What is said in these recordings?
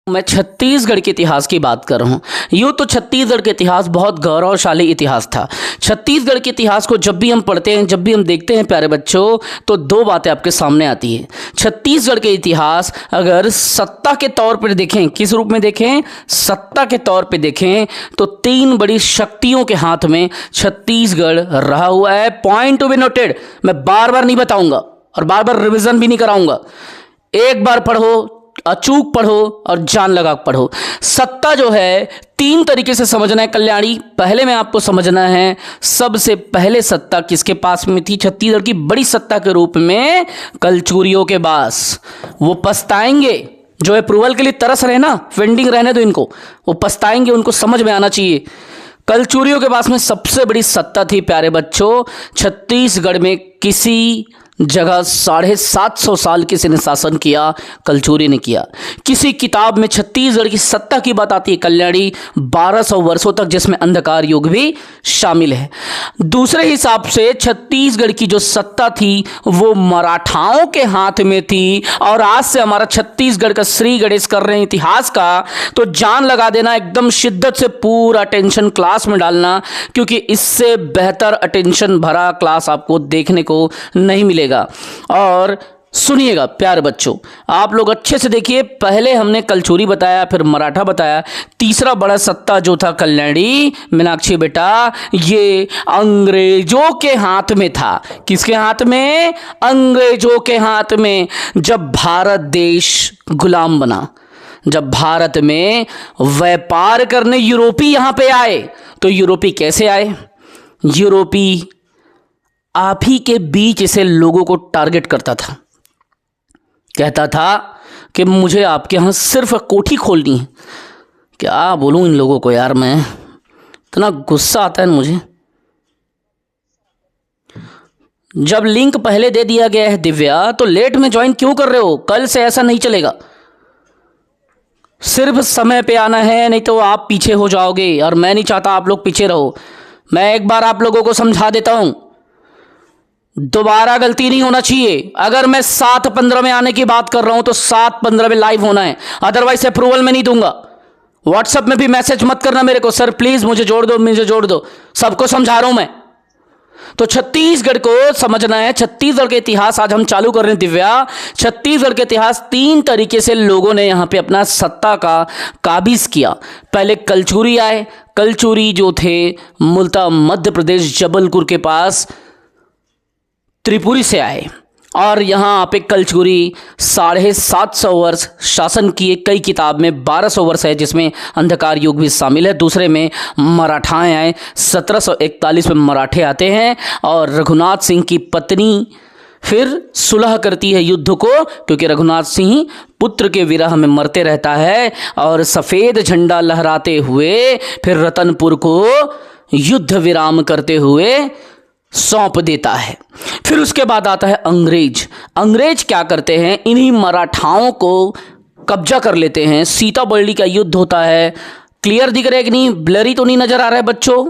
मैं छत्तीसगढ़ के इतिहास की बात कर रहा हूँ। यूँ तो छत्तीसगढ़ का इतिहास बहुत गौरवशाली इतिहास था। छत्तीसगढ़ के इतिहास को जब भी हम पढ़ते हैं, जब भी हम देखते हैं प्यारे बच्चों, तो दो बातें आपके सामने आती हैं। छत्तीसगढ़ के इतिहास अगर सत्ता के तौर पर देखें, किस रूप में देखें, सत्ता के तौर पर देखें, तो तीन बड़ी शक्तियों के हाथ में छत्तीसगढ़ रहा हुआ है। Point to be noted. मैं बार बार नहीं बताऊंगा और बार बार रिविजन भी नहीं कराऊंगा। एक बार पढ़ो, अचूक पढ़ो और जान लगा पढ़ो। सत्ता जो है तीन तरीके से समझना है कल्याणी। पहले में आपको समझना है सबसे पहले सत्ता किसके पास में थी छत्तीसगढ़ की बड़ी सत्ता के रूप में, कलचुरियों के पास। वो पछताएंगे, जो अप्रूवल के लिए तरस रहे ना, पेंडिंग रहने दो इनको, वो पछताएंगे, उनको समझ में आना चाहिए। कलचुरियों के पास में सबसे बड़ी सत्ता थी प्यारे बच्चों। छत्तीसगढ़ में किसी जगह 750 साल किसी ने शासन किया, कलचुरी ने किया। किसी किताब में छत्तीसगढ़ की सत्ता की बात आती है कल्याणी 1200 वर्षों तक, जिसमें अंधकार युग भी शामिल है। दूसरे हिसाब से छत्तीसगढ़ की जो सत्ता थी वो मराठाओं के हाथ में थी। और आज से हमारा छत्तीसगढ़ का श्री गणेश कर रहे हैं इतिहास का, तो जान लगा देना, एकदम शिद्दत से पूरा अटेंशन क्लास में डालना, क्योंकि इससे बेहतर अटेंशन भरा क्लास आपको देखने को नहीं मिलेगा। और सुनिएगा प्यारे बच्चों, आप लोग अच्छे से देखिए। पहले हमने कलचुरी बताया, फिर मराठा बताया। तीसरा बड़ा सत्ता जो था कल्याणी मीनाक्षी बेटा, ये अंग्रेजों के हाथ में था। किसके हाथ में? अंग्रेजों के हाथ में। जब भारत देश गुलाम बना, जब भारत में व्यापार करने यूरोपी यहां पे आए, तो यूरोपी कैसे आए? यूरोपी आप ही के बीच से लोगों को टारगेट करता था, कहता था कि मुझे आपके यहाँ सिर्फ कोठी खोलनी है। क्या बोलूँ इन लोगों को यार, मैं इतना गुस्सा आता है मुझे। जब लिंक पहले दे दिया गया है दिव्या, तो लेट में ज्वाइन क्यों कर रहे हो? कल से ऐसा नहीं चलेगा, सिर्फ समय पे आना है, नहीं तो आप पीछे हो जाओगे और मैं नहीं चाहता आप लोग पीछे रहो। मैं एक बार आप लोगों को समझा देता हूं, दोबारा गलती नहीं होना चाहिए। अगर मैं 7:15 में आने की बात कर रहा हूं तो 7:15 में लाइव होना है, अदरवाइज अप्रूवल में नहीं दूंगा। व्हाट्सएप में भी मैसेज मत करना मेरे को, सर प्लीज मुझे जोड़ दो, मुझे जोड़ दो। सबको समझा रहा हूं मैं। तो छत्तीसगढ़ को समझना है। छत्तीसगढ़ के इतिहास आज हम चालू कर रहे हैं दिव्या। छत्तीसगढ़ के इतिहास तीन तरीके से लोगों ने यहां पे अपना सत्ता का काबिज किया। पहले कलचुरी आए। कलचुरी जो थे मूलतः मध्य प्रदेश जबलपुर के पास त्रिपुरी से आए, और यहाँ पे कलचुरी 750 वर्ष शासन किए। कई किताब में 1200 वर्ष है, जिसमें अंधकार युग भी शामिल है। दूसरे में मराठाएं आए, 1741 में मराठे आते हैं, और रघुनाथ सिंह की पत्नी फिर सुलह करती है युद्ध को, क्योंकि रघुनाथ सिंह पुत्र के विरह में मरते रहता है, और सफ़ेद झंडा लहराते हुए फिर रतनपुर को युद्ध विराम करते हुए सौंप देता है। फिर उसके बाद आता है अंग्रेज। अंग्रेज क्या करते हैं, इन्हीं मराठाओं को कब्जा कर लेते हैं। सीताबर्डी का युद्ध होता है। क्लियर दिख रहा है कि नहीं? ब्लरी तो नहीं नजर आ रहा है बच्चों?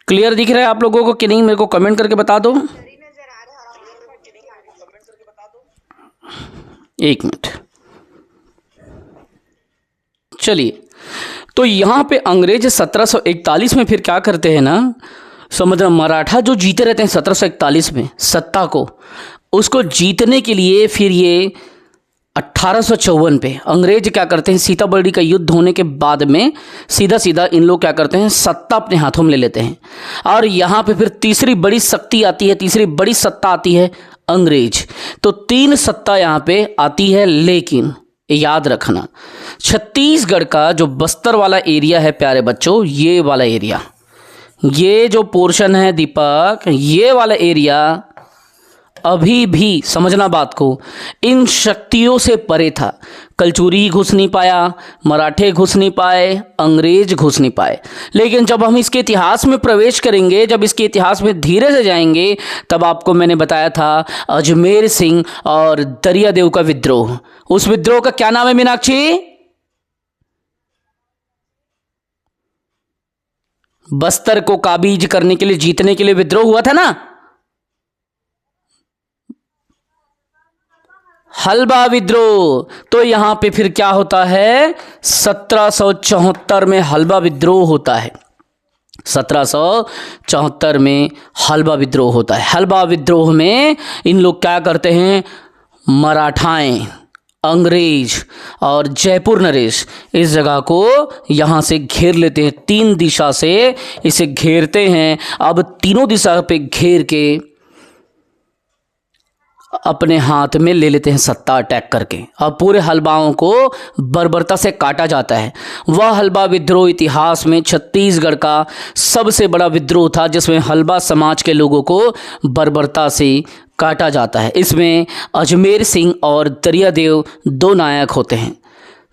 क्लियर दिख रहा है आप लोगों को कि नहीं? मेरे को कमेंट करके बता दो। एक मिनट, चलिए। तो यहां पे अंग्रेज 1741 में फिर क्या करते हैं ना, समझना, मराठा जो जीते रहते हैं 1741 में सत्ता को, उसको जीतने के लिए फिर ये 1854 पे अंग्रेज क्या करते हैं, सीताबर्डी का युद्ध होने के बाद में सीधा सीधा इन लोग क्या करते हैं, सत्ता अपने हाथों में ले लेते हैं। और यहाँ पे फिर तीसरी बड़ी शक्ति आती है, तीसरी बड़ी सत्ता आती है अंग्रेज। तो तीन सत्ता यहाँ पे आती है, लेकिन याद रखना छत्तीसगढ़ का जो बस्तर वाला एरिया है प्यारे बच्चों, ये वाला एरिया, ये जो पोर्शन है दीपक, ये वाला एरिया अभी भी समझना बात को, इन शक्तियों से परे था। कलचुरी घुस नहीं पाया, मराठे घुस नहीं पाए, अंग्रेज घुस नहीं पाए। लेकिन जब हम इसके इतिहास में प्रवेश करेंगे, जब इसके इतिहास में धीरे से जाएंगे, तब आपको मैंने बताया था अजमेर सिंह और दरियादेव का विद्रोह। उस विद्रोह का क्या नाम है मीनाक्षी? बस्तर को काबीज करने के लिए, जीतने के लिए विद्रोह हुआ था ना। हलबा विद्रोह। तो यहाँ पे फिर क्या होता है, 1774 में हलबा विद्रोह होता है। 1774 में हलबा विद्रोह होता है। हलबा विद्रोह में इन लोग क्या करते हैं, मराठाएं, अंग्रेज और जयपुर नरेश इस जगह को यहाँ से घेर लेते हैं। 3 दिशा से इसे घेरते हैं। अब तीनों दिशा पे घेर के अपने हाथ में ले लेते हैं सत्ता अटैक करके। अब पूरे हलबाओं को बर्बरता से काटा जाता है। वह हलबा विद्रोह इतिहास में छत्तीसगढ़ का सबसे बड़ा विद्रोह था, जिसमें हलबा समाज के लोगों को बर्बरता से काटा जाता है। इसमें अजमेर सिंह और दरियादेव 2 नायक होते हैं।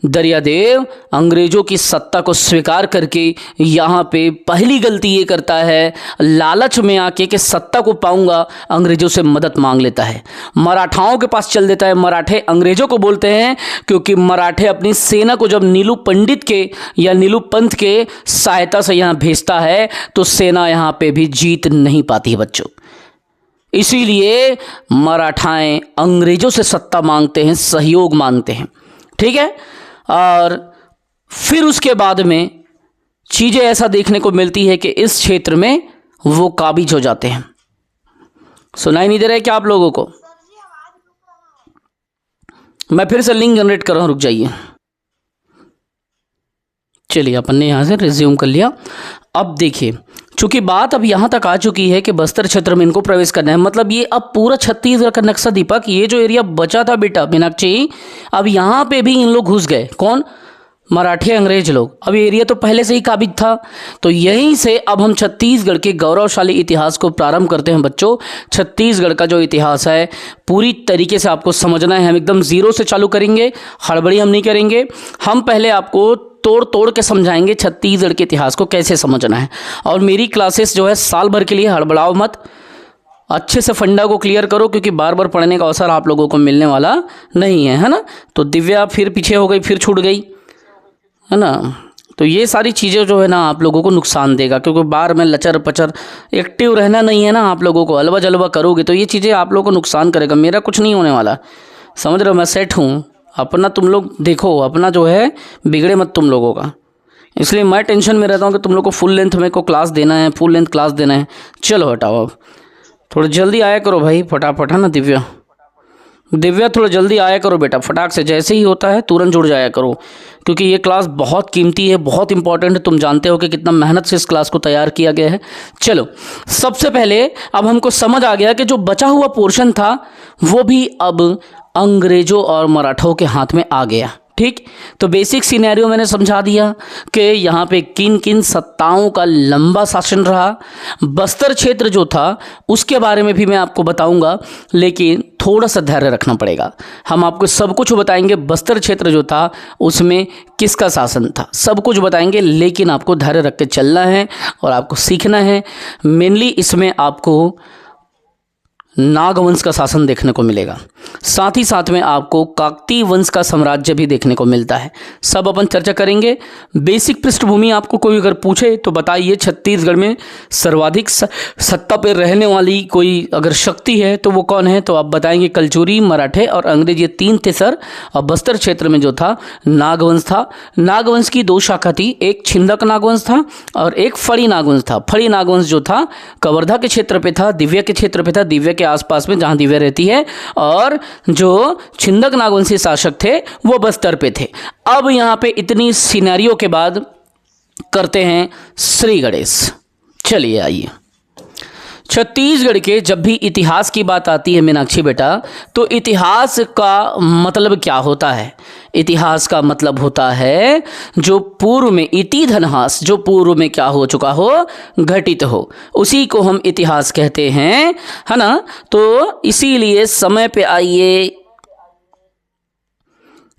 दरियादेव अंग्रेजों की सत्ता को स्वीकार करके यहाँ पे पहली गलती ये करता है, लालच में आके कि सत्ता को पाऊंगा, अंग्रेजों से मदद मांग लेता है। मराठाओं के पास चल देता है। मराठे अंग्रेजों को बोलते हैं, क्योंकि मराठे अपनी सेना को जब नीलू पंडित के या नीलू पंथ के सहायता से यहाँ भेजता है तो सेना यहाँ पे भी जीत नहीं पाती है बच्चों। इसीलिए मराठाएं अंग्रेजों से सत्ता मांगते हैं, सहयोग मांगते हैं। ठीक है। और फिर उसके बाद में चीज़ें ऐसा देखने को मिलती है कि इस क्षेत्र में वो काबिज हो जाते हैं। सुनाई नहीं दे रहा है क्या आप लोगों को? मैं फिर से लिंक जनरेट कर रहा हूँ, रुक जाइए। चलिए, अपन ने यहाँ से रिज्यूम कर लिया। अब देखिए, चूंकि बात अब यहाँ तक आ चुकी है कि बस्तर क्षेत्र में इनको प्रवेश करना है, मतलब ये अब पूरा छत्तीसगढ़ का नक्शा दीपक, ये जो एरिया बचा था बेटा मीनाक्षी, अब यहाँ पे भी इन लोग घुस गए। कौन? मराठे, अंग्रेज लोग। अब एरिया तो पहले से ही काबिज था। तो यहीं से अब हम छत्तीसगढ़ के गौरवशाली इतिहास को प्रारंभ करते हैं बच्चों। छत्तीसगढ़ का जो इतिहास है पूरी तरीके से आपको समझना है। हम एकदम ज़ीरो से चालू करेंगे, हड़बड़ी हम नहीं करेंगे। हम पहले आपको तोड़ तोड़ के समझाएंगे छत्तीसगढ़ के इतिहास को कैसे समझना है। और मेरी क्लासेस जो है साल भर के लिए, हड़बड़ाओ मत, अच्छे से फंडा को क्लियर करो, क्योंकि बार बार पढ़ने का अवसर आप लोगों को मिलने वाला नहीं है ना। तो दिव्या फिर पीछे हो गई, फिर छूट गई, है ना। तो ये सारी चीज़ें जो है ना आप लोगों को नुकसान देगा, क्योंकि बार में लचर पचर एक्टिव रहना नहीं है ना आप लोगों को। अलवा जलवा करोगे तो ये चीज़ें आप लोगों को नुकसान करेगा। मेरा कुछ नहीं होने वाला, समझ रहे हो, मैं सेट हूँ। अपना तुम लोग देखो, अपना जो है बिगड़े मत तुम लोगों का। इसलिए मैं टेंशन में रहता हूँ कि तुम लोग को फुल लेंथ में को क्लास देना है, फुल लेंथ क्लास देना है। चलो हटाओ, अब थोड़ा जल्दी आया करो भाई, फटाफट, है ना। दिव्या थोड़ा जल्दी आया करो बेटा, फटाक से, जैसे ही होता है तुरंत जुड़ जाया करो, क्योंकि ये क्लास बहुत कीमती है, बहुत इंपॉर्टेंट है। तुम जानते हो कि कितना मेहनत से इस क्लास को तैयार किया गया है। चलो, सबसे पहले अब हमको समझ आ गया कि जो बचा हुआ पोर्शन था वो भी अब अंग्रेजों और मराठों के हाथ में आ गया। ठीक, तो बेसिक सिनेरियो मैंने समझा दिया कि यहाँ पे किन किन सत्ताओं का लंबा शासन रहा। बस्तर क्षेत्र जो था उसके बारे में भी मैं आपको बताऊंगा, लेकिन थोड़ा सा धैर्य रखना पड़ेगा। हम आपको सब कुछ बताएंगे, बस्तर क्षेत्र जो था उसमें किसका शासन था, सब कुछ बताएंगे, लेकिन आपको धैर्य रख के चलना है और आपको सीखना है। मेनली इसमें आपको नागवंश का शासन देखने को मिलेगा, साथ ही साथ में आपको काकतीय वंश का साम्राज्य भी देखने को मिलता है। सब अपन चर्चा करेंगे। बेसिक पृष्ठभूमि आपको कोई अगर पूछे तो बताइए, छत्तीसगढ़ में सर्वाधिक सत्ता पर रहने वाली कोई अगर शक्ति है तो वो कौन है? तो आप बताएंगे कलचुरी, मराठे और अंग्रेज, ये 3 थे सर। और बस्तर क्षेत्र में जो था नागवंश था। नागवंश की 2 शाखा थी, एक छिंदक नागवंश था और एक फड़ी नागवंश था। फड़ी नागवंश जो था कवर्धा के क्षेत्र पे था, दिव्या के क्षेत्र पे था, दिव्या के आसपास में जहां दिव्या रहती है, और जो छिंदक नागवंशी शासक थे वो बस्तर पे थे। अब यहां पे इतनी सिनेरियो के बाद करते हैं श्री गणेश। चलिए आइए, छत्तीसगढ़ के जब भी इतिहास की बात आती है मीनाक्षी बेटा, तो इतिहास का मतलब क्या होता है? इतिहास का मतलब होता है जो पूर्व में, इति धनहास, जो पूर्व में क्या हो चुका हो, घटित हो, उसी को हम इतिहास कहते हैं, है ना। तो इसीलिए समय पे आइए,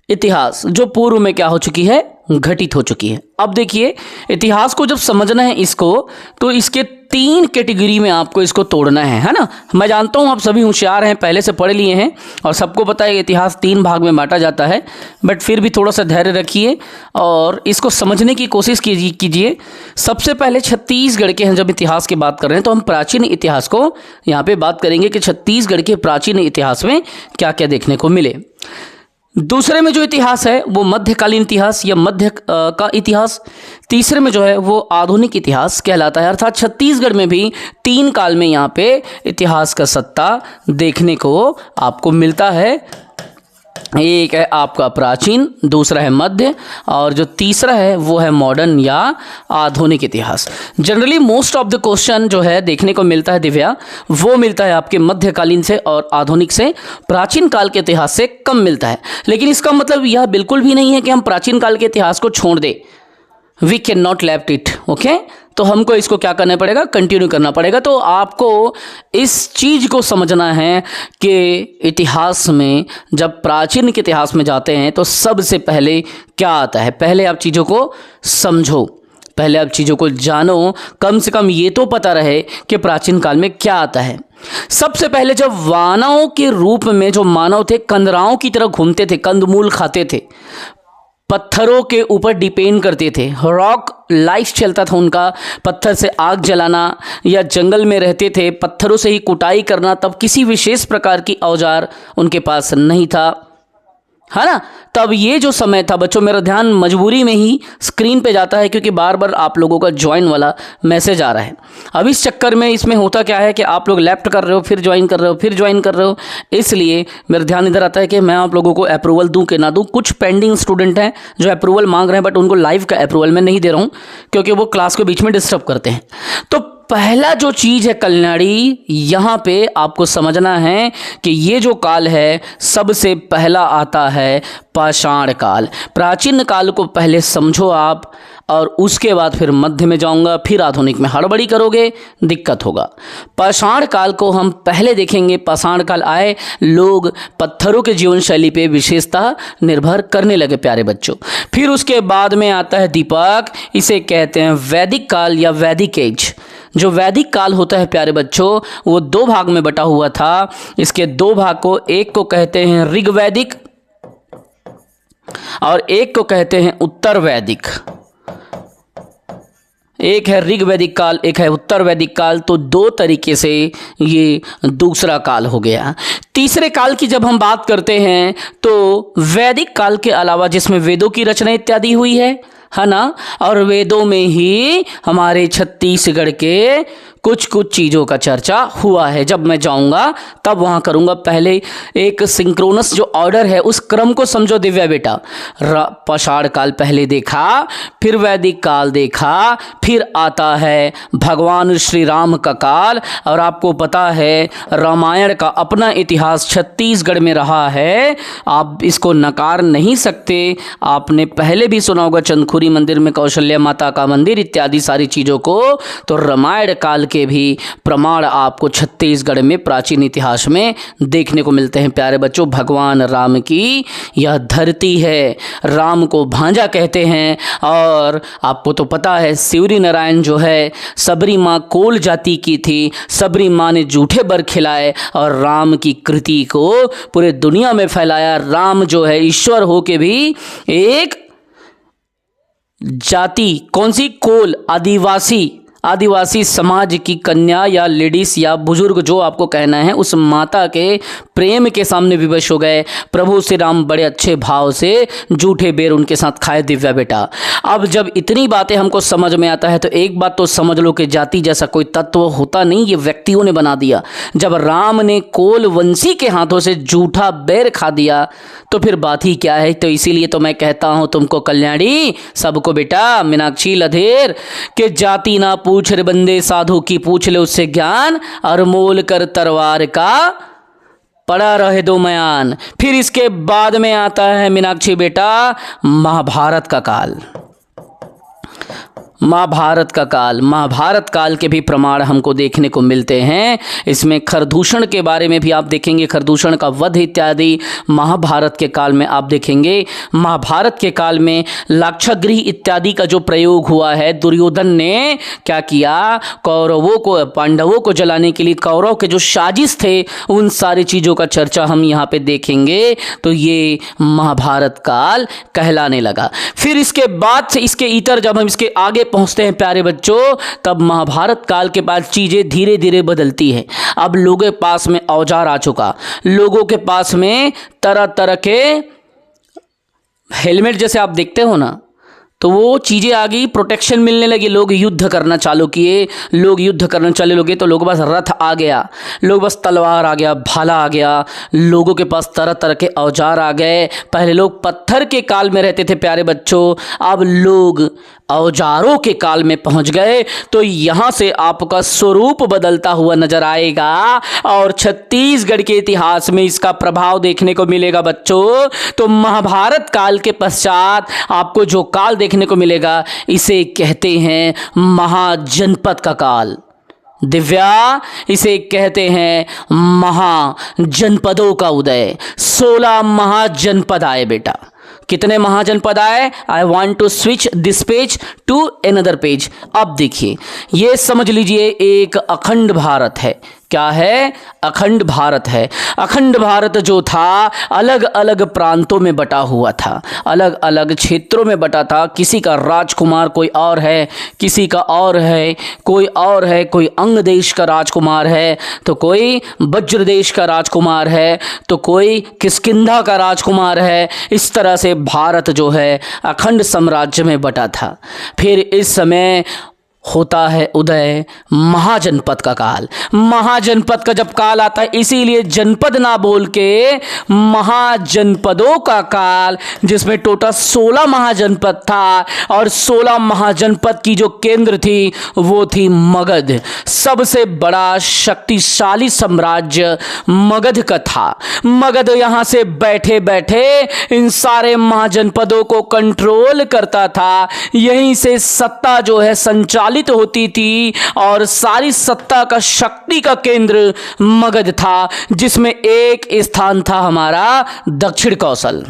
इतिहास जो पूर्व में क्या हो चुकी है, घटित हो चुकी है। अब देखिए, इतिहास को जब समझना है इसको, तो इसके तीन कैटेगरी में आपको इसको तोड़ना है ना। मैं जानता हूँ आप सभी होशियार हैं, पहले से पढ़ लिए हैं और सबको पता है इतिहास तीन भाग में बांटा जाता है, बट फिर भी थोड़ा सा धैर्य रखिए और इसको समझने की कोशिश कीजिए। सबसे पहले छत्तीसगढ़ के हम जब इतिहास की बात कर रहे हैं तो हम प्राचीन इतिहास को यहाँ पे बात करेंगे कि छत्तीसगढ़ के प्राचीन इतिहास में क्या क्या देखने को मिले। दूसरे में जो इतिहास है वो मध्यकालीन इतिहास या मध्य का इतिहास। तीसरे में जो है वो आधुनिक इतिहास कहलाता है। अर्थात छत्तीसगढ़ में भी तीन काल में यहाँ पे इतिहास का सत्ता देखने को आपको मिलता है। एक है आपका प्राचीन, दूसरा है मध्य और जो तीसरा है वो है मॉडर्न या आधुनिक इतिहास। Generally most of the question जो है देखने को मिलता है दिव्या, वो मिलता है आपके मध्यकालीन से और आधुनिक से, प्राचीन काल के इतिहास से कम मिलता है। लेकिन इसका मतलब यह बिल्कुल भी नहीं है कि हम प्राचीन काल के इतिहास को छोड़ दें। We can not left it, okay. तो हमको इसको क्या करना पड़ेगा, कंटिन्यू करना पड़ेगा। तो आपको इस चीज़ को समझना है कि इतिहास में जब प्राचीन के इतिहास में जाते हैं तो सबसे पहले क्या आता है। पहले आप चीज़ों को समझो, पहले आप चीज़ों को जानो, कम से कम ये तो पता रहे कि प्राचीन काल में क्या आता है। सबसे पहले जब वानरों के रूप में जो मानव थे, कंदराओं की तरह घूमते थे, कंदमूल खाते थे, पत्थरों के ऊपर डिपेंड करते थे, रॉक लाइफ चलता था उनका, पत्थर से आग जलाना या जंगल में रहते थे, पत्थरों से ही कुटाई करना। तब किसी विशेष प्रकार की औजार उनके पास नहीं था, है ना। तब ये जो समय था बच्चों, मेरा ध्यान मजबूरी में ही स्क्रीन पे जाता है क्योंकि बार बार आप लोगों का ज्वाइन वाला मैसेज आ रहा है। अब इस चक्कर में इसमें होता क्या है कि आप लोग लेफ्ट कर रहे हो, फिर ज्वाइन कर रहे हो, फिर ज्वाइन कर रहे हो, इसलिए मेरा ध्यान इधर आता है कि मैं आप लोगों को अप्रूवल दूं कि ना दूं। कुछ पेंडिंग स्टूडेंट हैं जो अप्रूवल मांग रहे हैं, बट उनको लाइव का अप्रूवल मैं नहीं दे रहा हूँ क्योंकि वो क्लास के बीच में डिस्टर्ब करते हैं। तो पहला जो चीज़ है कल्याणी, यहाँ पे आपको समझना है कि ये जो काल है सबसे पहला आता है पाषाण काल। प्राचीन काल को पहले समझो आप और उसके बाद फिर मध्य में जाऊंगा, फिर आधुनिक में। हड़बड़ी करोगे दिक्कत होगा। पाषाण काल को हम पहले देखेंगे। पाषाण काल आए, लोग पत्थरों के जीवन शैली पे विशेषता निर्भर करने लगे प्यारे बच्चों। फिर उसके बाद में आता है दीपक, इसे कहते हैं वैदिक काल या वैदिक एज। जो वैदिक काल होता है प्यारे बच्चों वो दो भाग में बटा हुआ था। इसके दो भाग को, एक को कहते हैं ऋग्वैदिक और एक को कहते हैं उत्तर वैदिक। एक है ऋग्वैदिक काल, एक है उत्तर वैदिक काल। तो दो तरीके से ये दूसरा काल हो गया। तीसरे काल की जब हम बात करते हैं तो वैदिक काल के अलावा जिसमें वेदों की रचना इत्यादि हुई है ना, और वेदों में ही हमारे छत्तीसगढ़ के कुछ कुछ चीज़ों का चर्चा हुआ है। जब मैं जाऊंगा तब वहाँ करूँगा। पहले एक सिंक्रोनस जो ऑर्डर है उस क्रम को समझो दिव्या बेटा। पाषाण काल पहले देखा, फिर वैदिक काल देखा, फिर आता है भगवान श्री राम का काल। और आपको पता है रामायण का अपना इतिहास छत्तीसगढ़ में रहा है, आप इसको नकार नहीं सकते। आपने पहले भी सुना होगा चंदखुरी मंदिर में कौशल्या माता का मंदिर इत्यादि सारी चीज़ों को। तो रामायण काल के भी प्रमाण आपको छत्तीसगढ़ में प्राचीन इतिहास में देखने को मिलते हैं प्यारे बच्चों। भगवान राम की यह धरती है, राम को भांजा कहते हैं। और आपको तो पता है शिवरी नारायण जो है सबरी माँ कोल जाति की थी, सबरी माँ ने जूठे बर खिलाए और राम की कृति को पूरे दुनिया में फैलाया। राम जो है ईश्वर हो के भी एक जाति, कौन सी, कोल, आदिवासी समाज की कन्या या लेडीज या बुजुर्ग जो आपको कहना है, उस माता के प्रेम के सामने विवश हो गए। प्रभु श्री राम बड़े अच्छे भाव से जूठे बेर उनके साथ खाए दिव्या बेटा। अब जब इतनी बातें हमको समझ में आता है तो एक बात तो समझ लो कि जाति जैसा कोई तत्व होता नहीं, ये व्यक्तियों ने बना दिया। जब राम ने कोल वंशी के हाथों से जूठा बेर खा दिया तो फिर बात ही क्या है। तो इसीलिए तो मैं कहता हूं तुमको कल्याणी, सबको बेटा, मीनाक्षी, लधेर, कि जाति ना पूछ रे बंदे, साधु की पूछ ले उससे ज्ञान, और मोल कर तरवार का पड़ा रहे दो मयान। फिर इसके बाद में आता है मीनाक्षी बेटा महाभारत का काल। महाभारत का काल, महाभारत काल के भी प्रमाण हमको देखने को मिलते हैं। इसमें खरदूषण के बारे में भी आप देखेंगे, खरदूषण का वध इत्यादि महाभारत के काल में आप देखेंगे। महाभारत के काल में लाक्षागृह इत्यादि का जो प्रयोग हुआ है, दुर्योधन ने क्या किया, कौरवों को, पांडवों को जलाने के लिए कौरव के जो साजिश थे उन सारी चीज़ों का चर्चा हम यहाँ पे देखेंगे। तो ये महाभारत काल कहलाने लगा। फिर इसके बाद से इसके इतर जब हम इसके आगे पहुंचते हैं प्यारे बच्चों, तब महाभारत काल के बाद चीज़ें धीरे धीरे बदलती है। अब लोगों के पास में औजार आ चुका, लोगों के पास में तरह तरह के हेलमेट जैसे आप देखते हो ना, तो वो चीज़ें आ गई, प्रोटेक्शन मिलने लगी, लोग युद्ध करना चालू किए, लोग युद्ध करना चालू लगे। तो लोगों के पास रथ आ गया, लोग बस तलवार आ गया, भाला आ गया, लोगों के पास तरह तरह के औजार आ गए। पहले लोग पत्थर के काल में रहते थे प्यारे बच्चों, अब लोग औजारों के काल में पहुंच गए। तो यहाँ से आपका स्वरूप बदलता हुआ नजर आएगा और छत्तीसगढ़ के इतिहास में इसका प्रभाव देखने को मिलेगा बच्चों। तो महाभारत काल के पश्चात आपको जो काल देखने को मिलेगा, इसे कहते हैं महाजनपद का काल। दिव्या, इसे कहते हैं महाजनपदों का उदय। 16 महाजनपद आए बेटा। कितने महाजनपद आए? I want to switch this page to another page. अब देखिए, ये समझ लीजिए एक अखंड भारत है। क्या है? अखंड भारत है। अखंड भारत जो था अलग अलग प्रांतों में बटा हुआ था, अलग अलग क्षेत्रों में बटा था। किसी का राजकुमार कोई और है, किसी का और है, कोई और है, कोई अंग देश का राजकुमार है, तो कोई वज्र देश का राजकुमार है, तो कोई किष्किंधा का राजकुमार है। इस तरह से भारत जो है अखंड साम्राज्य में बटा था। फिर इस समय होता है उदय महाजनपद का काल। महाजनपद का जब काल आता है, इसीलिए जनपद ना बोल के महाजनपदों का काल, जिसमें टोटल 16 महाजनपद था और 16 महाजनपद की जो केंद्र थी वो थी मगध। सबसे बड़ा शक्तिशाली साम्राज्य मगध का था। मगध यहाँ से बैठे बैठे इन सारे महाजनपदों को कंट्रोल करता था। यहीं से सत्ता जो है संचालित होती थी और सारी सत्ता का, शक्ति का केंद्र मगध था, जिसमें एक स्थान था हमारा दक्षिण कौशल।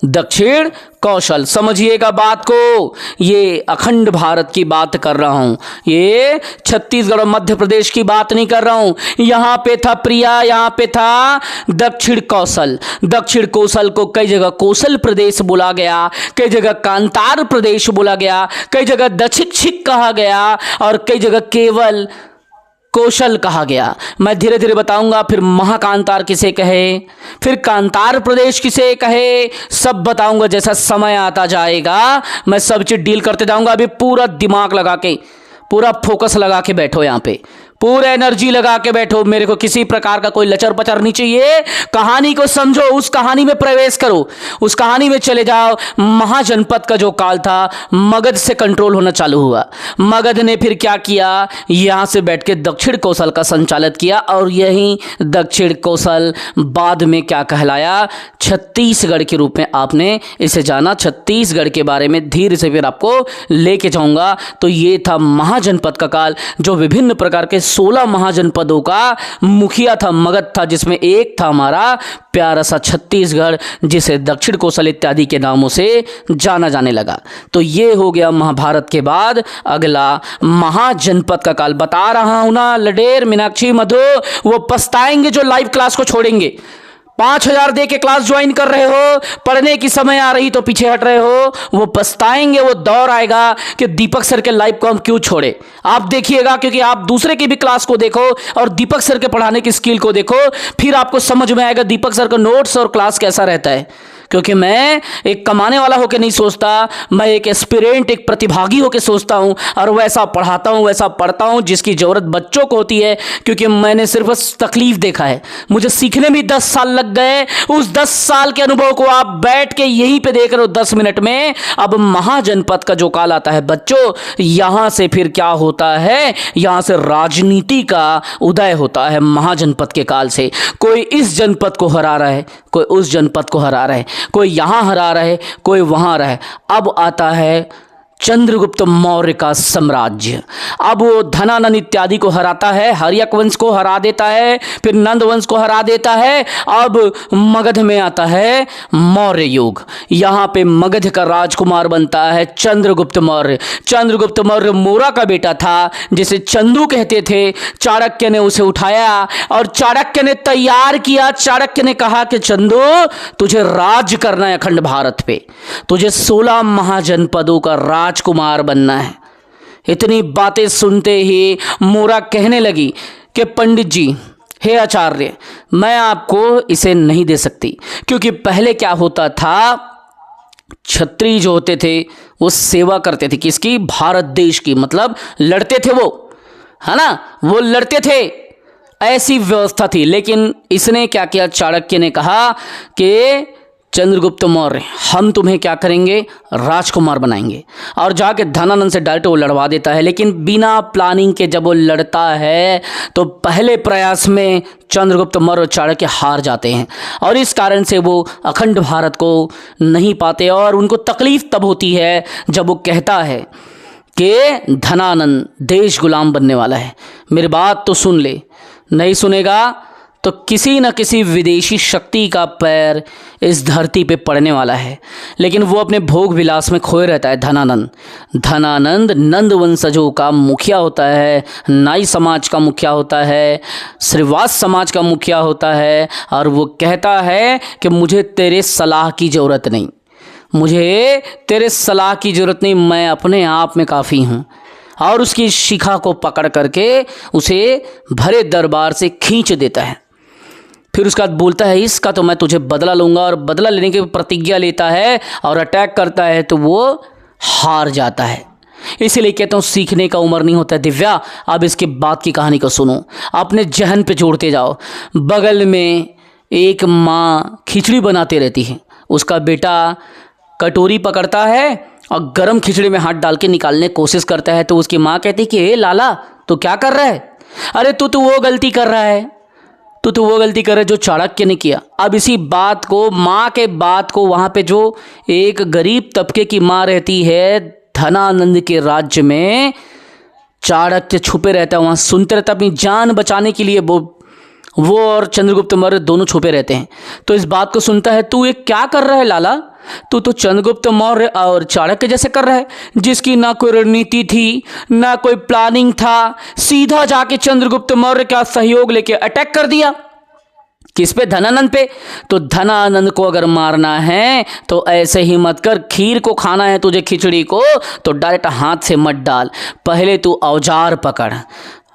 दक्षिण कौशल, समझिएगा बात को, ये अखंड भारत की बात कर रहा हूं, ये छत्तीसगढ़ और मध्य प्रदेश की बात नहीं कर रहा हूं। यहां पे था प्रिया, यहां पे था दक्षिण कौशल। दक्षिण कौशल को कई जगह कौशल प्रदेश बोला गया, कई जगह कांतार प्रदेश बोला गया, कई जगह दक्षिण कहा गया और कई जगह केवल कौशल कहा गया। मैं धीरे धीरे बताऊंगा। फिर महाकांतार किसे कहे, फिर कांतार प्रदेश किसे कहे, सब बताऊंगा जैसा समय आता जाएगा। मैं सब चीज डील करते जाऊंगा। अभी पूरा दिमाग लगा के, पूरा फोकस लगा के बैठो, यहाँ पे पूरा एनर्जी लगा के बैठो। मेरे को किसी प्रकार का कोई लचर पचर नहीं चाहिए। कहानी को समझो, उस कहानी में प्रवेश करो, उस कहानी में चले जाओ। महाजनपद का जो काल था मगध से कंट्रोल होना चालू हुआ। मगध ने फिर क्या किया, यहाँ से बैठ के दक्षिण कौशल का संचालित किया और यही दक्षिण कौशल बाद में क्या कहलाया, छत्तीसगढ़ के रूप में आपने इसे जाना। छत्तीसगढ़ के बारे में धीरे से फिर आपको लेके जाऊंगा। तो ये था महाजनपद का काल, जो विभिन्न प्रकार के 16 महाजनपदों का मुखिया था, मगध था, जिसमें एक था हमारा प्यारा सा छत्तीसगढ़, जिसे दक्षिण कौशल इत्यादि के नामों से जाना जाने लगा। तो ये हो गया महाभारत के बाद अगला महाजनपद का काल। बता रहा हूं ना लडेर, मीनाक्षी, मधु, वो पछताएंगे जो लाइव क्लास को छोड़ेंगे। 5000 दे के क्लास ज्वाइन कर रहे हो, पढ़ने की समय आ रही तो पीछे हट रहे हो, वो पछताएंगे। वो दौर आएगा कि दीपक सर के लाइव को हम क्यों छोड़े। आप देखिएगा, क्योंकि आप दूसरे की भी क्लास को देखो और दीपक सर के पढ़ाने की स्किल को देखो, फिर आपको समझ में आएगा दीपक सर का नोट्स और क्लास कैसा रहता है। क्योंकि मैं एक कमाने वाला होकर नहीं सोचता, मैं एक एस्पिरेंट, एक प्रतिभागी होकर सोचता हूं और वैसा पढ़ाता हूं, वैसा पढ़ता हूं जिसकी ज़रूरत बच्चों को होती है। क्योंकि मैंने सिर्फ तकलीफ देखा है, मुझे सीखने में 10 साल लग गए। उस 10 साल के अनुभव को आप बैठ के यहीं पे देख रहे हो 10 मिनट में। अब महाजनपद का जो काल आता है बच्चों, यहां से फिर क्या होता है, यहां से राजनीति का उदय होता है महाजनपद के काल से। कोई इस जनपद को हरा रहा है, कोई उस जनपद को हरा रहा है, कोई यहाँ हरा रहे, कोई वहाँ रहे। अब आता है चंद्रगुप्त मौर्य का साम्राज्य। अब वो धनानंद इत्यादि को हराता है, हर्यक वंश को हरा देता है, फिर नंद वंश को हरा देता है। अब मगध में आता है मौर्य युग। यहाँ पे मगध का राजकुमार बनता है चंद्रगुप्त मौर्य। चंद्रगुप्त मौर्य मोरा का बेटा था, जिसे चंद्रू कहते थे। चाणक्य ने उसे उठाया और चाणक्य ने तैयार किया। चाणक्य ने कहा कि चंदू, तुझे राज करना है अखंड भारत पे, तुझे 16 महाजनपदों का राजकुमार बनना है। इतनी बातें सुनते ही मोरा कहने लगी कि पंडित जी, हे आचार्य, मैं आपको इसे नहीं दे सकती, क्योंकि पहले क्या होता था, क्षत्रिय जो होते थे वो सेवा करते थे किसकी, भारत देश की, मतलब लड़ते थे वो, है ना, वो लड़ते थे, ऐसी व्यवस्था थी। लेकिन इसने क्या किया, चाणक्य ने कहा कि चंद्रगुप्त मौर्य, हम तुम्हें क्या करेंगे, राजकुमार बनाएंगे। और जाके धनानंद से डायरेक्ट वो लड़वा देता है। लेकिन बिना प्लानिंग के जब वो लड़ता है तो पहले प्रयास में चंद्रगुप्त मौर्य और चाणक्य हार जाते हैं, और इस कारण से वो अखंड भारत को नहीं पाते। और उनको तकलीफ तब होती है जब वो कहता है कि धनानंद देश गुलाम बनने वाला है, मेरी बात तो सुन ले। नहीं सुनेगा तो किसी न किसी विदेशी शक्ति का पैर इस धरती पे पड़ने वाला है। लेकिन वो अपने भोग विलास में खोए रहता है। धनानंद नंद वंशजों का मुखिया होता है, नाई समाज का मुखिया होता है, श्रीवास समाज का मुखिया होता है। और वो कहता है कि मुझे तेरे सलाह की ज़रूरत नहीं, मुझे तेरे सलाह की ज़रूरत नहीं, मैं अपने आप में काफ़ी हूँ। और उसकी शिखा को पकड़ करके उसे भरे दरबार से खींच देता है। फिर उसके बाद बोलता है, इसका तो मैं तुझे बदला लूँगा, और बदला लेने की प्रतिज्ञा लेता है और अटैक करता है तो वो हार जाता है। इसीलिए कहता हूँ सीखने का उम्र नहीं होता है। दिव्या, अब इसके बाद की कहानी को सुनो, अपने जहन पे जोड़ते जाओ। बगल में एक माँ खिचड़ी बनाते रहती है, उसका बेटा कटोरी पकड़ता है और गरम खिचड़ी में हाथ डाल के निकालने की कोशिश करता है। तो उसकी माँ कहती कि हे लाला, तो क्या कर रहा है, अरे तू तो वो गलती कर रहा है, तू तो वो गलती कर रहा है जो चाणक्य ने किया। अब इसी बात को, माँ के बात को, वहाँ पे जो एक गरीब तबके की माँ रहती है धनानंद के राज्य में, चाणक्य छुपे रहता है वहाँ, सुनते रहता है। अपनी जान बचाने के लिए वो और चंद्रगुप्त मौर्य दोनों छुपे रहते हैं। तो इस बात को सुनता है, तू ये क्या कर रहा है लाला, तू तो चंद्रगुप्त मौर्य और चाणक्य जैसे कर रहा है, जिसकी ना कोई रणनीति थी ना कोई प्लानिंग था, सीधा जाके चंद्रगुप्त मौर्य का सहयोग लेके अटैक कर दिया। किस पे, धनानंद पे। तो धनानंद को अगर मारना है तो ऐसे ही मत कर, खीर को खाना है तुझे, खिचड़ी को, तो डायरेक्ट हाथ से मत डाल, पहले तू औजार पकड़,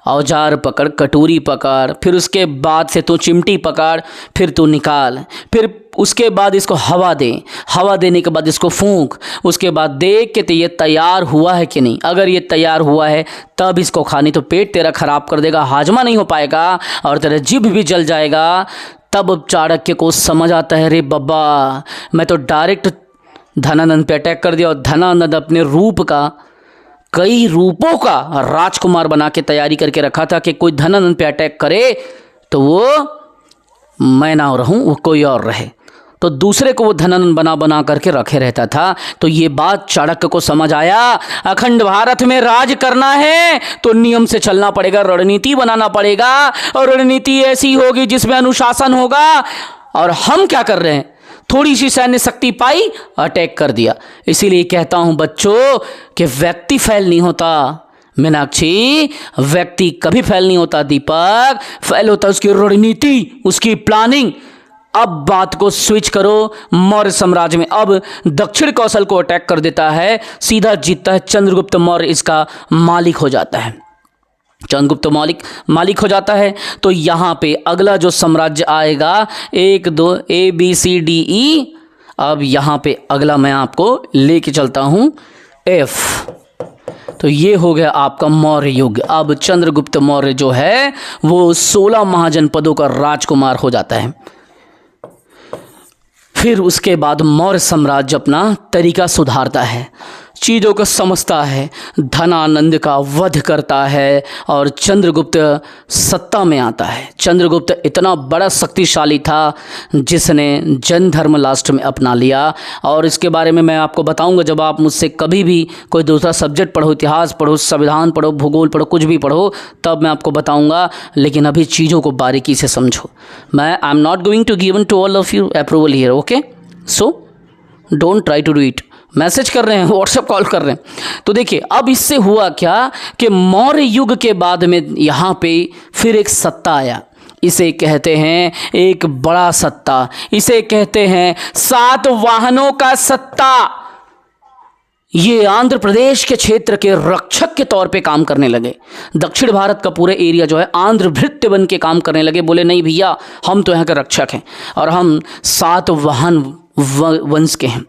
औजार पकड़, कटोरी पकड़, फिर उसके बाद से तू चिमटी पकड़, फिर तू निकाल, फिर उसके बाद इसको हवा दे, हवा देने के बाद इसको फूंक, उसके बाद देख के तो ये तैयार हुआ है कि नहीं। अगर ये तैयार हुआ है तब इसको खानी, तो पेट तेरा खराब कर देगा, हाजमा नहीं हो पाएगा और तेरा जीभ भी जल जाएगा। तब चाणक्य को समझ आता है, रे बाबा, मैं तो डायरेक्ट धनानंद पे अटैक कर दिया। और धनानंद अपने रूप का, कई रूपों का राजकुमार बना के तैयारी करके रखा था कि कोई धनानंद पे अटैक करे तो वो मैं ना रहूं, वो कोई और रहे। तो दूसरे को वो धनानंद बना बना करके रखे रहता था। तो ये बात चाणक्य को समझ आया, अखंड भारत में राज करना है तो नियम से चलना पड़ेगा, रणनीति बनाना पड़ेगा, और रणनीति ऐसी होगी जिसमें अनुशासन होगा। और हम क्या कर रहे हैं, थोड़ी सी सैन्य शक्ति पाई, अटैक कर दिया। इसीलिए कहता हूं बच्चों कि व्यक्ति फेल नहीं होता, मीनाक्षी, व्यक्ति कभी फेल नहीं होता, दीपक, फेल होता उसकी रणनीति, उसकी प्लानिंग। अब बात को स्विच करो मौर्य साम्राज्य में। अब दक्षिण कौशल को अटैक कर देता है, सीधा जीतता है चंद्रगुप्त मौर्य, इसका मालिक हो जाता है। चंद्रगुप्त मालिक हो जाता है। तो यहाँ पे अगला जो साम्राज्य आएगा, 1 2 ABCDE। अब यहाँ पे अगला मैं आपको लेके चलता हूँ F। तो ये हो गया आपका मौर्य युग। अब चंद्रगुप्त मौर्य जो है वो 16 महाजनपदों का राजकुमार हो जाता है। फिर उसके बाद मौर्य साम्राज्य अपना तरीका सुधारता है। चीज़ों को समझता है, धनानंद का वध करता है और चंद्रगुप्त सत्ता में आता है। चंद्रगुप्त इतना बड़ा शक्तिशाली था जिसने जैन धर्म लास्ट में अपना लिया, और इसके बारे में मैं आपको बताऊंगा जब आप मुझसे कभी भी कोई दूसरा सब्जेक्ट पढ़ो, इतिहास पढ़ो, संविधान पढ़ो, भूगोल पढ़ो, कुछ भी पढ़ो, तब मैं आपको बताऊंगा। लेकिन अभी चीज़ों को बारीकी से समझो। मैं I am not going to given to all of you approval here, okay? So don't try to do it. Message कर रहे हैं, व्हाट्सएप कॉल कर रहे हैं। तो देखिए अब इससे हुआ क्या कि मौर्य युग के बाद में यहाँ पे फिर एक सत्ता आया। इसे कहते हैं एक बड़ा सत्ता, इसे कहते हैं सातवाहनों का सत्ता। ये आंध्र प्रदेश के क्षेत्र के रक्षक के तौर पे काम करने लगे। दक्षिण भारत का पूरे एरिया जो है आंध्र भृत्य बन के काम करने लगे। बोले नहीं भैया, हम तो यहाँ के रक्षक हैं और हम सातवाहन वंश के हैं।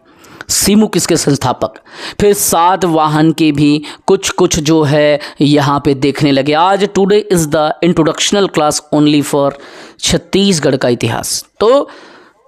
सिमुक इसके संस्थापक। फिर सातवाहन के भी कुछ कुछ जो है यहाँ पे देखने लगे। आज today is the introductional class only for Chhattisgarh का इतिहास। तो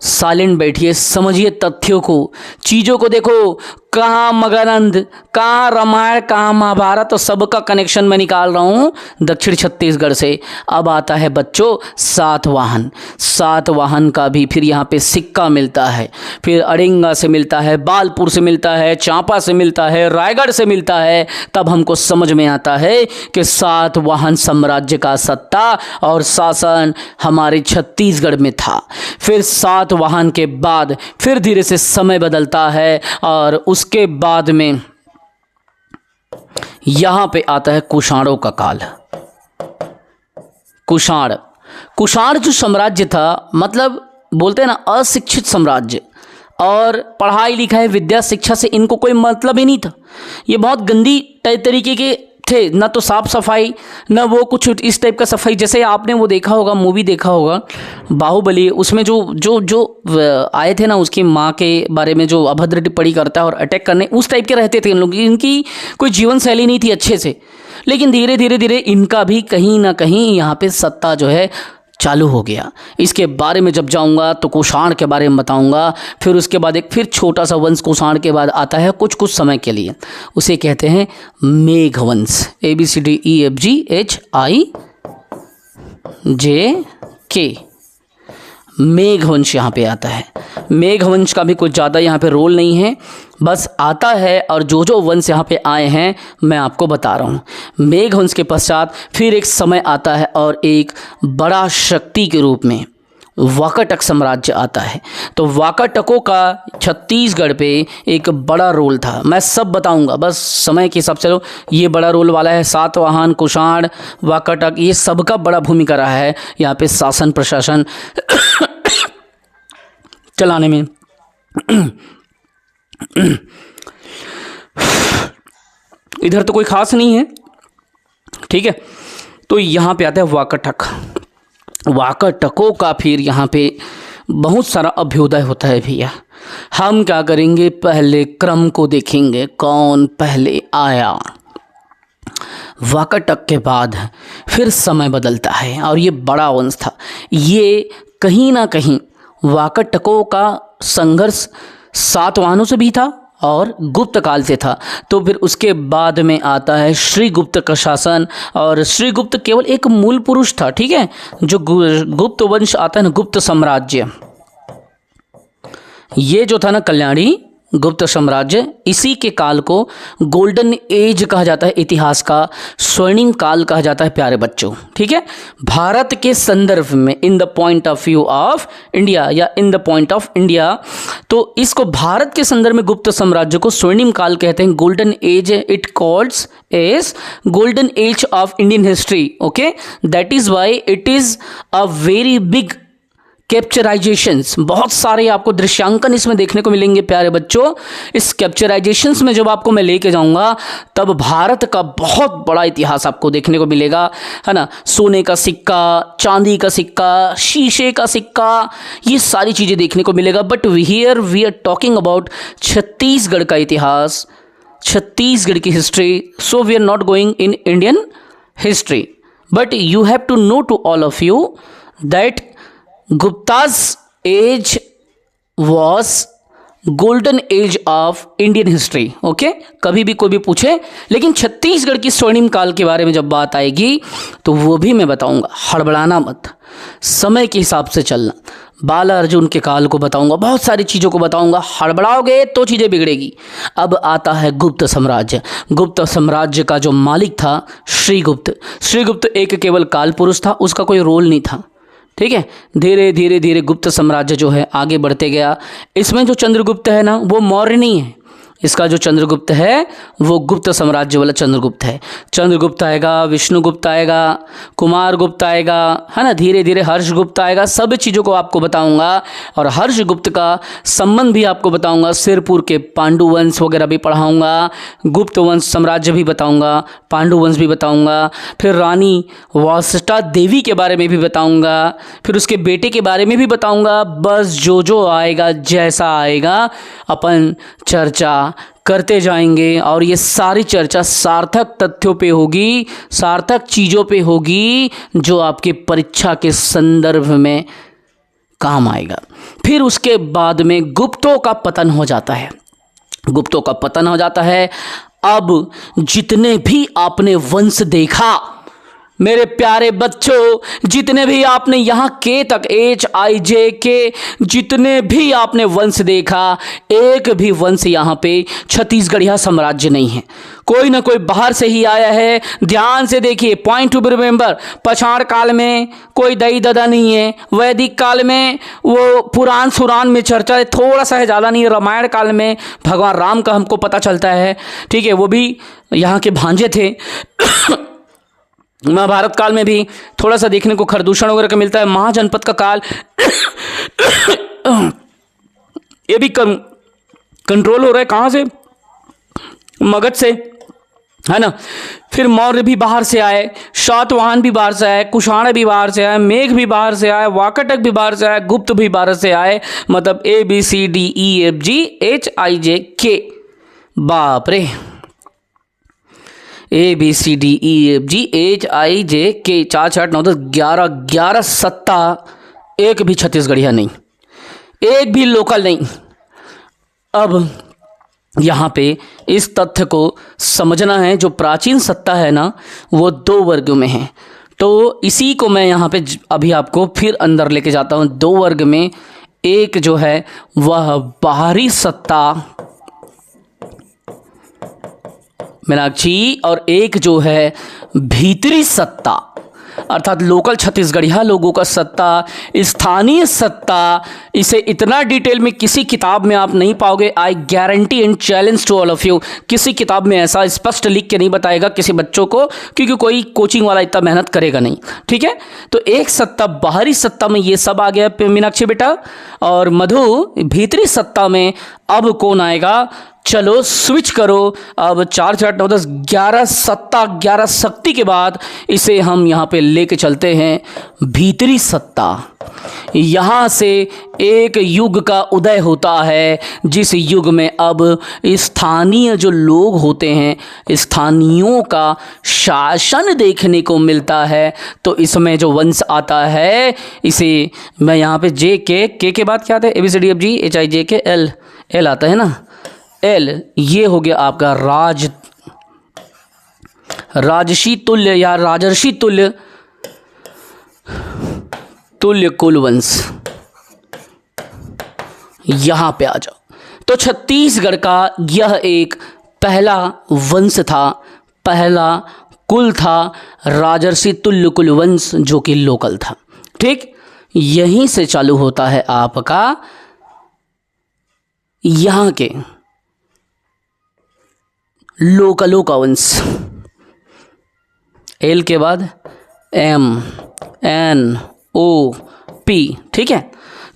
साइलेंट बैठिए, समझिए तथ्यों को, चीज़ों को देखो। कहाँ मगरानंद, कहाँ रामायण, कहाँ महाभारत, तो सबका कनेक्शन मैं निकाल रहा हूँ दक्षिण छत्तीसगढ़ से। अब आता है बच्चों सातवाहन। सातवाहन का भी फिर यहाँ पे सिक्का मिलता है, फिर अड़िंगा से मिलता है, बालपुर से मिलता है, चांपा से मिलता है, रायगढ़ से मिलता है। तब हमको समझ में आता है कि सातवाहन साम्राज्य का सत्ता और शासन हमारे छत्तीसगढ़ में था। फिर सातवाहन के बाद फिर धीरे से समय बदलता है और उसके बाद में यहां पे आता है कुषाणों का काल। कुषाण जो साम्राज्य था, मतलब बोलते हैं ना अशिक्षित साम्राज्य, और पढ़ाई लिखाई विद्या शिक्षा से इनको कोई मतलब ही नहीं था। ये बहुत गंदी तरीके के थे, ना तो साफ सफाई, ना वो कुछ इस टाइप का सफाई। जैसे आपने वो देखा होगा, मूवी देखा होगा बाहुबली, उसमें जो जो जो आए थे ना, उसकी माँ के बारे में जो अभद्र टिप्पणी करता है और अटैक करने, उस टाइप के रहते थे इन लोग। इनकी कोई जीवन शैली नहीं थी अच्छे से। लेकिन धीरे धीरे धीरे इनका भी कहीं ना कहीं यहाँ पे सत्ता जो है चालू हो गया। इसके बारे में जब जाऊंगा तो कुषाण के बारे में बताऊंगा। फिर उसके बाद एक फिर छोटा सा वंश कुषाण के बाद आता है कुछ कुछ समय के लिए, उसे कहते हैं मेघवंश। ABCDEFGHIJK, मेघवंश यहाँ पे आता है। मेघवंश का भी कुछ ज़्यादा यहाँ पे रोल नहीं है, बस आता है और जो जो वंश यहाँ पे आए हैं मैं आपको बता रहा हूँ। मेघवंश के पश्चात फिर एक समय आता है और एक बड़ा शक्ति के रूप में वाकाटक साम्राज्य आता है। तो वाकाटकों का छत्तीसगढ़ पे एक बड़ा रोल था। मैं सब बताऊंगा, बस समय के हिसाब से लो। ये बड़ा रोल वाला है सातवाहन, कुषाण, वाकाटक, ये सबका बड़ा भूमिका रहा है यहाँ पे शासन प्रशासन चलाने में। इधर तो कोई खास नहीं है, ठीक है। तो यहाँ पे आता है वाकाटक। वाकाटकों का फिर यहाँ पे बहुत सारा अभ्युदय होता है भैया। हम क्या करेंगे, पहले क्रम को देखेंगे, कौन पहले आया। वाकाटक के बाद फिर समय बदलता है और ये बड़ा वंश था। ये कहीं ना कहीं वाकाटकों का संघर्ष सातवाहनों से भी था और गुप्त काल से था। तो फिर उसके बाद में आता है श्रीगुप्त का शासन, और श्रीगुप्त केवल एक मूल पुरुष था, ठीक है। जो गुप्त वंश आता है ना, गुप्त साम्राज्य, ये जो था ना कल्याणी गुप्त साम्राज्य, इसी के काल को गोल्डन एज कहा जाता है, इतिहास का स्वर्णिम काल कहा जाता है प्यारे बच्चों, ठीक है। भारत के संदर्भ में, in the point of view of India या in the point of India, तो इसको भारत के संदर्भ में गुप्त साम्राज्य को स्वर्णिम काल कहते हैं, golden age. It calleds age golden age of Indian history, okay. That is why it is a very big capturisations. बहुत सारे आपको दृश्यांकन इसमें देखने को मिलेंगे प्यारे बच्चों। इस कैप्चराइजेशंस में जब आपको मैं लेके जाऊंगा तब भारत का बहुत बड़ा इतिहास आपको देखने को मिलेगा, है ना। सोने का सिक्का, चांदी का सिक्का, शीशे का सिक्का, ये सारी चीज़ें देखने को मिलेगा। But here we are talking about Chhattisgarh का इतिहास, छत्तीसगढ़ की history. So we are not going in Indian history, but you have to know to all of you that Gupta's age was golden age of Indian history. Okay, कभी भी कोई भी पूछे, लेकिन छत्तीसगढ़ की स्वर्णिम काल के बारे में जब बात आएगी तो वो भी मैं बताऊंगा। हड़बड़ाना मत, समय के हिसाब से चलना। बाला अर्जुन के काल को बताऊंगा, बहुत सारी चीज़ों को बताऊंगा। हड़बड़ाओगे तो चीज़ें बिगड़ेगी। अब आता है गुप्त साम्राज्य। गुप्त साम्राज्य का जो मालिक था श्रीगुप्त। श्रीगुप्त एक केवल काल पुरुष था, उसका कोई रोल नहीं था। ठीक है, धीरे धीरे धीरे गुप्त साम्राज्य जो है आगे बढ़ते गया। इसमें जो चंद्रगुप्त है ना, वो मौर्य नहीं है। इसका जो चंद्रगुप्त है वो गुप्त साम्राज्य वाला चंद्रगुप्त है। चंद्रगुप्त आएगा, विष्णुगुप्त आएगा, कुमारगुप्त आएगा, है ना, धीरे धीरे हर्षगुप्त आएगा। सब चीज़ों को आपको बताऊंगा और हर्षगुप्त का संबंध भी आपको बताऊंगा। सिरपुर के पांडु वंश वगैरह भी पढ़ाऊंगा, गुप्त वंश साम्राज्य भी बताऊंगा, पांडु वंश भी बताऊंगा, फिर रानी वासष्टा देवी के बारे में भी बताऊंगा, फिर उसके बेटे के बारे में भी बताऊंगा। बस जो जो आएगा, जैसा आएगा, अपन चर्चा करते जाएंगे और ये सारी चर्चा सार्थक तथ्यों पे होगी, सार्थक चीज़ों पे होगी, जो आपके परीक्षा के संदर्भ में काम आएगा। फिर उसके बाद में गुप्तों का पतन हो जाता है। गुप्तों का पतन हो जाता है। अब जितने भी आपने वंश देखा मेरे प्यारे बच्चों, जितने भी आपने यहाँ के तक HIJ जितने भी आपने वंश देखा, एक भी वंश यहाँ पे छत्तीसगढ़िया साम्राज्य नहीं है। कोई ना कोई बाहर से ही आया है। ध्यान से देखिए, पॉइंट टू बी रिमेंबर। पछाड़ काल में कोई दई ददा नहीं है। वैदिक काल में वो पुराण सुराण में चर्चा है, थोड़ा सा है, ज़्यादा नहीं है। रामायण काल में भगवान राम का हमको पता चलता है, ठीक है, वो भी यहाँ के भांजे थे। महाभारत काल में भी थोड़ा सा देखने को खरदूषण वगैरह का मिलता है। महाजनपद का काल ये भी कंट्रोल हो रहा है, कहाँ से? मगध से, है ना। फिर मौर्य भी बाहर से आए, शातवाहन भी बाहर से आए, कुषाण भी बाहर से आए, मेघ भी बाहर से आए, वाकाटक भी बाहर से आए, गुप्त भी बाहर से आए। मतलब ABCDEFGHIJK। बाप रे, ABCDEFGHIJK 4 6 8 9 10 11 11 सत्ता। एक भी छत्तीसगढ़िया नहीं, एक भी लोकल नहीं। अब यहाँ पे इस तथ्य को समझना है, जो प्राचीन सत्ता है ना, वो 2 वर्गों में है। तो इसी को मैं यहाँ पे अभी आपको फिर अंदर लेके जाता हूँ। 2 वर्ग में एक जो है वह बाहरी सत्ता मीनाक्षी, और एक जो है भीतरी सत्ता, अर्थात लोकल छत्तीसगढ़िया लोगों का सत्ता, स्थानीय सत्ता। इसे इतना डिटेल में किसी किताब में आप नहीं पाओगे। I guarantee and challenge to all of you, किसी किताब में ऐसा स्पष्ट लिख के नहीं बताएगा किसी बच्चों को, क्योंकि कोई कोचिंग वाला इतना मेहनत करेगा नहीं। ठीक है, तो एक सत्ता, बाहरी सत्ता में ये सब आ गया मीनाक्षी बेटा। और मधु, भीतरी सत्ता में अब कौन आएगा? चलो स्विच करो। अब 4 4 9 10 11 सत्ता, 11 शक्ति के बाद इसे हम यहाँ पे लेके चलते हैं भीतरी सत्ता। यहाँ से एक युग का उदय होता है, जिस युग में अब स्थानीय जो लोग होते हैं, स्थानीयों का शासन देखने को मिलता है। तो इसमें जो वंश आता है, इसे मैं यहाँ पे के के बाद क्या आता है? ABCDFGHIJK L आता है ना, L। ये हो गया आपका राजसी तुल्य या राजर्षि तुल्य कुलवंश। यहां पे आ जाओ। तो छत्तीसगढ़ का यह एक पहला वंश था, पहला कुल था, राजर्षि तुल्य कुलवंश, जो कि लोकल था। ठीक, यहीं से चालू होता है आपका यहां के लोकलों का वंश। L के बाद MNOP। ठीक है,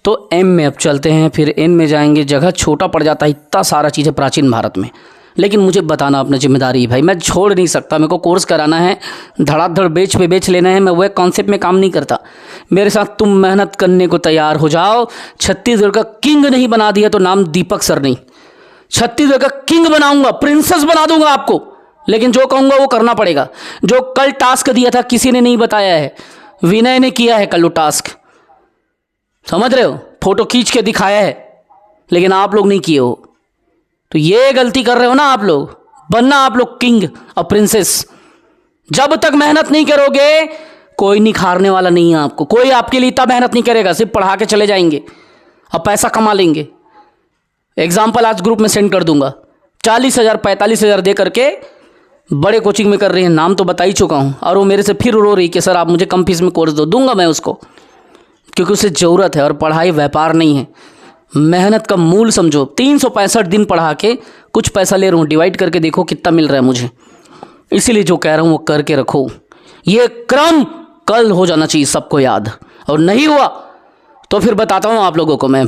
तो M में अब चलते हैं, फिर N में जाएंगे। जगह छोटा पड़ जाता है, इतना सारा चीज़ है प्राचीन भारत में, लेकिन मुझे बताना अपनी जिम्मेदारी है भाई। मैं छोड़ नहीं सकता, मेरे को कोर्स कराना है, धड़ाधड़ बेच पे बेच लेना है। मैं वह कॉन्सेप्ट में काम नहीं करता। मेरे साथ तुम मेहनत करने को तैयार हो जाओ। छत्तीसगढ़ का किंग नहीं बना दिया तो नाम दीपक सर नहीं, छत्तीसगढ़ का किंग बनाऊंगा, प्रिंसेस बना दूंगा आपको। लेकिन जो कहूंगा वो करना पड़ेगा। जो कल टास्क दिया था किसी ने नहीं बताया है, विनय ने किया है कल वो टास्क, समझ रहे हो? फोटो खींच के दिखाया है, लेकिन आप लोग नहीं किए हो। तो ये गलती कर रहे हो ना आप लोग। बनना आप लोग किंग और प्रिंसेस। जब तक मेहनत नहीं करोगे कोई निखारने वाला नहीं है आपको। कोई आपके लिए इतना मेहनत नहीं करेगा, सिर्फ पढ़ा के चले जाएंगे और पैसा कमा लेंगे। एग्जाम्पल आज ग्रुप में सेंड कर दूंगा। 40,000 45,000 दे करके बड़े कोचिंग में कर रही है, नाम तो बता ही चुका हूँ। और वो मेरे से फिर रो रही कि सर आप मुझे कम फीस में कोर्स दो। दूंगा मैं उसको, क्योंकि उसे ज़रूरत है। और पढ़ाई व्यापार नहीं है, मेहनत का मूल समझो। 365 दिन पढ़ा के कुछ पैसा ले रहा हूँ, डिवाइड करके देखो कितना मिल रहा है मुझे। इसीलिए जो कह रहा हूँ वो करके रखो। ये क्रम कल हो जाना चाहिए सबको याद, और नहीं हुआ तो फिर बताता हूँ आप लोगों को मैं।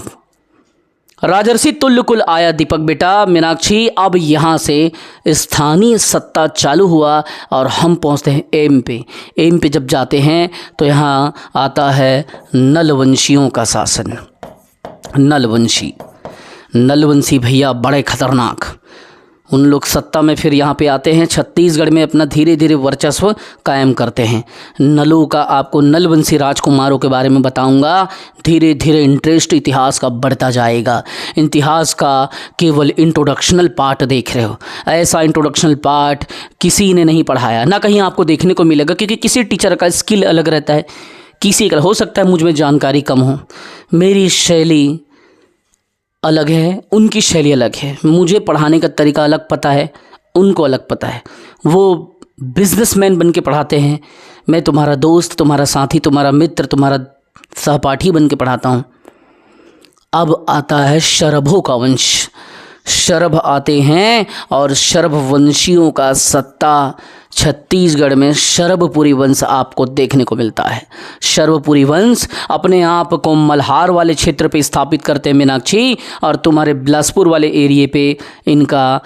राजर्षि तुल्यकुल आया दीपक बेटा मीनाक्षी। अब यहाँ से स्थानीय सत्ता चालू हुआ और हम पहुँचते हैं एम पे। एम पे जब जाते हैं तो यहाँ आता है नलवंशियों का शासन। नलवंशी भैया बड़े खतरनाक। उन लोग सत्ता में फिर यहाँ पे आते हैं, छत्तीसगढ़ में अपना धीरे धीरे वर्चस्व कायम करते हैं। नलों का आपको नलवंशी राजकुमारों के बारे में बताऊंगा। धीरे धीरे इंटरेस्ट इतिहास का बढ़ता जाएगा। इतिहास का केवल इंट्रोडक्शनल पार्ट देख रहे हो। ऐसा इंट्रोडक्शनल पार्ट किसी ने नहीं पढ़ाया, ना कहीं आपको देखने को मिलेगा, क्योंकि किसी टीचर का स्किल अलग रहता है। किसी का हो सकता है मुझ में जानकारी कम हो, मेरी शैली अलग है, उनकी शैली अलग है। मुझे पढ़ाने का तरीका अलग पता है, उनको अलग पता है। वो बिजनेसमैन बन के पढ़ाते हैं, मैं तुम्हारा दोस्त, तुम्हारा साथी, तुम्हारा मित्र, तुम्हारा सहपाठी बन के पढ़ाता हूँ। अब आता है शरभों का वंश। शरभ आते हैं और शरभ वंशियों का सत्ता छत्तीसगढ़ में शरभपुरी वंश आपको देखने को मिलता है। शरभपुरी वंश अपने आप को मल्हार वाले क्षेत्र पे स्थापित करते हैं मीनाक्षी, और तुम्हारे बिलासपुर वाले एरिए पे इनका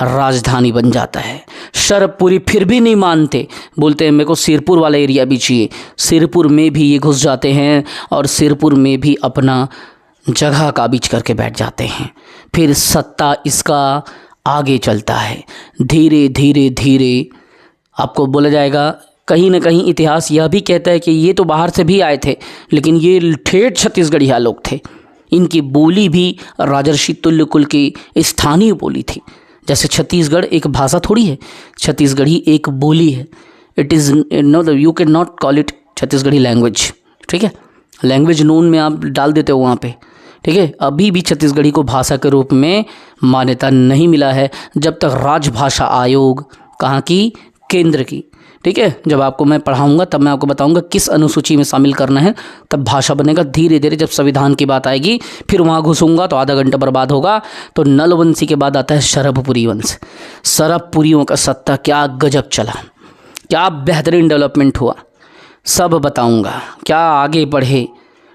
राजधानी बन जाता है। शरभपुरी फिर भी नहीं मानते, बोलते हैं मेरे को सिरपुर वाला एरिया भी चाहिए। सिरपुर में भी ये घुस जाते हैं और सिरपुर में भी अपना जगह काबिज करके बैठ जाते हैं। फिर सत्ता इसका आगे चलता है। धीरे धीरे धीरे आपको बोला जाएगा, कहीं ना कहीं इतिहास यह भी कहता है कि ये तो बाहर से भी आए थे, लेकिन ये ठेठ छत्तीसगढ़िया लोग थे। इनकी बोली भी राजर्षि तुल्यकुल की स्थानीय बोली थी। जैसे छत्तीसगढ़ एक भाषा थोड़ी है, छत्तीसगढ़ी एक बोली है। It is no, you can not call it Chhattisgarhi language. ठीक है, लैंग्वेज नोन में आप डाल देते हो वहाँ पे। ठीक है, अभी भी छत्तीसगढ़ी को भाषा के रूप में मान्यता नहीं मिला है, जब तक राजभाषा आयोग कहाँ की, केंद्र की। ठीक है, जब आपको मैं पढ़ाऊंगा तब मैं आपको बताऊंगा किस अनुसूची में शामिल करना है, तब भाषा बनेगा। धीरे धीरे जब संविधान की बात आएगी फिर वहाँ घुसूंगा तो आधा घंटा बर्बाद होगा। तो नलवंशी के बाद आता है शरभपुरी वंश। शरभपुरियों का सत्ता क्या गजब चला, क्या बेहतरीन डेवलपमेंट हुआ, सब बताऊंगा, क्या आगे बढ़े।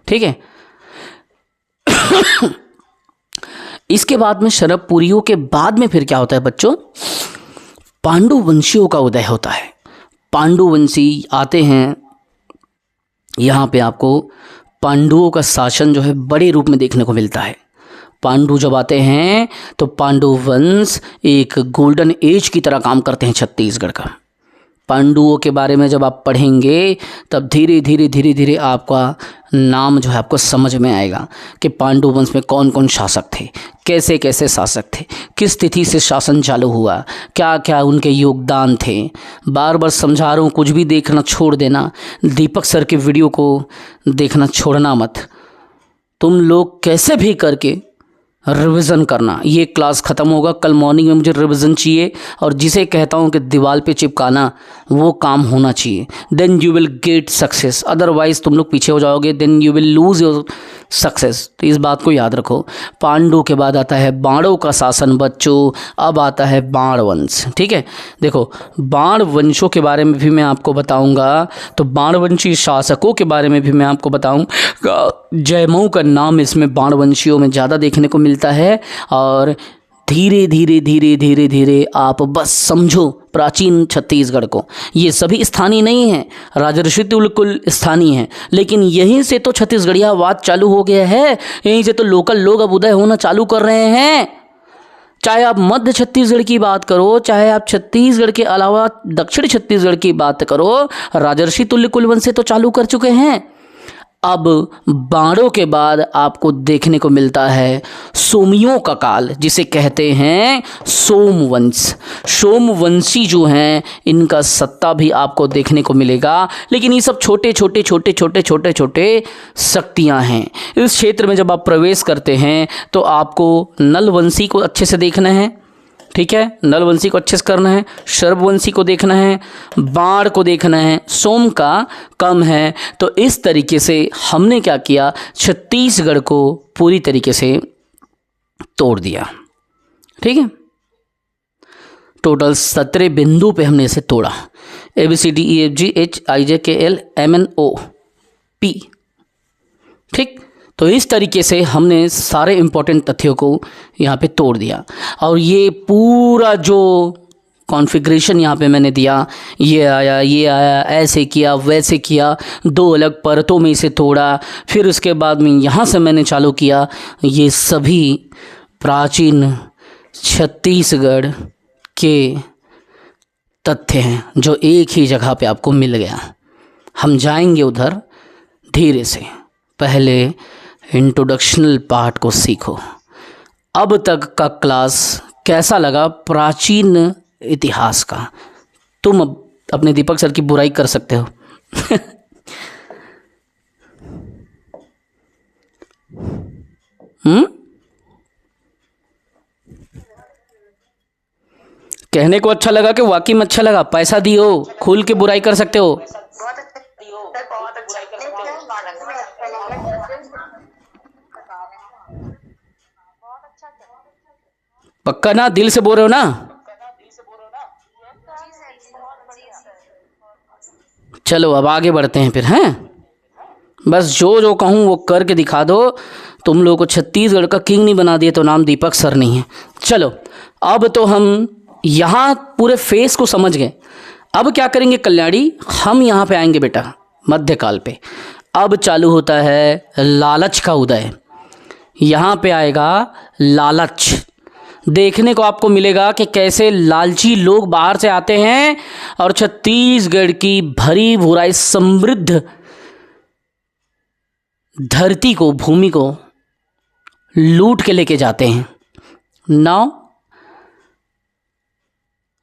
ठीक है इसके बाद में शरभपुरियों के बाद में फिर क्या होता है बच्चों, पांडु वंशियों का उदय होता है। पांडु वंशी आते हैं, यहाँ पे आपको पांडुओं का शासन जो है बड़े रूप में देखने को मिलता है। पांडु जब आते हैं तो पांडु वंश एक गोल्डन एज की तरह काम करते हैं छत्तीसगढ़ का। पांडुओं के बारे में जब आप पढ़ेंगे तब धीरे धीरे धीरे धीरे आपका नाम जो है आपको समझ में आएगा कि पांडु वंश में कौन कौन शासक थे, कैसे कैसे शासक थे, किस तिथि से शासन चालू हुआ, क्या क्या उनके योगदान थे। बार बार समझा रहा हूँ, कुछ भी देखना छोड़ देना। दीपक सर के वीडियो को देखना छोड़ना मत। तुम लोग कैसे भी करके रिवीजन करना। ये क्लास ख़त्म होगा, कल मॉर्निंग में मुझे रिवीजन चाहिए, और जिसे कहता हूँ कि दीवार पे चिपकाना वो काम होना चाहिए। Then you will get success, otherwise तुम लोग पीछे हो जाओगे, then you will lose your success. तो इस बात को याद रखो। पांडु के बाद आता है बाणों का शासन बच्चों, अब आता है बाण वंश। ठीक है, देखो बाण वंशों के बारे में भी मैं आपको बताऊंगा। तो बाणवंशी शासकों के बारे में भी मैं आपको बताऊंगा। जयमऊ का नाम इसमें बाणवंशियों में ज़्यादा देखने को मिलता है। और धीरे धीरे धीरे धीरे धीरे आप बस समझो प्राचीन छत्तीसगढ़ को। ये सभी स्थानीय नहीं हैं, राजर्षि तुल्यकुल स्थानीय हैं, लेकिन यहीं से तो छत्तीसगढ़ियावाद चालू हो गया है। यहीं से तो लोकल लोग अब उदय होना चालू कर रहे हैं। चाहे आप मध्य छत्तीसगढ़ की बात करो, चाहे आप छत्तीसगढ़ के अलावा दक्षिण छत्तीसगढ़ की बात करो, राजर्षि तुल्यकुल वंश से तो चालू कर चुके हैं। अब बाणों के बाद आपको देखने को मिलता है सोमियों का काल, जिसे कहते हैं सोमवंश। सोमवंशी जो हैं इनका सत्ता भी आपको देखने को मिलेगा, लेकिन ये सब छोटे छोटे शक्तियाँ हैं। इस क्षेत्र में जब आप प्रवेश करते हैं तो आपको नलवंशी को अच्छे से देखना है, ठीक है, नलवंशी को अच्छे से करना है, शर्ववंशी को देखना है, बाण को देखना है, सोम का कम है। तो इस तरीके से हमने क्या किया, छत्तीसगढ़ को पूरी तरीके से तोड़ दिया, ठीक है। टोटल 17 बिंदु पे हमने इसे तोड़ा, ABCDEFGHIJKLMNOP, ठीक। तो इस तरीके से हमने सारे इम्पोर्टेंट तथ्यों को यहाँ पे तोड़ दिया। और ये पूरा जो कॉन्फ़िगरेशन यहाँ पे मैंने दिया, ये आया, ऐसे किया, वैसे किया, 2 अलग परतों में इसे तोड़ा, फिर उसके बाद में यहाँ से मैंने चालू किया, ये सभी प्राचीन छत्तीसगढ़ के तथ्य हैं जो एक ही जगह पे आपको मिल गया। हम जाएंगे उधर धीरे से, पहले इंट्रोडक्शनल पार्ट को सीखो। अब तक का क्लास कैसा लगा प्राचीन इतिहास का? तुम अब अपने दीपक सर की बुराई कर सकते हो। कहने को अच्छा लगा कि वाकई में अच्छा लगा? पैसा दियो, खुल के बुराई कर सकते हो। पक्का ना? दिल से बोल रहे हो ना? चलो अब आगे बढ़ते हैं फिर, हैं? बस जो कहूँ वो करके दिखा दो। तुम लोगों को छत्तीसगढ़ का किंग नहीं बना दिया तो नाम दीपक सर नहीं है। चलो अब तो हम यहाँ पूरे फेस को समझ गए। अब क्या करेंगे कल्याणी, हम यहाँ पे आएंगे बेटा मध्यकाल पे। अब चालू होता है लालच का उदय। यहाँ पे आएगा लालच। देखने को आपको मिलेगा कि कैसे लालची लोग बाहर से आते हैं और छत्तीसगढ़ की भरी भुराई समृद्ध धरती को, भूमि को लूट के लेके जाते हैं। नाउ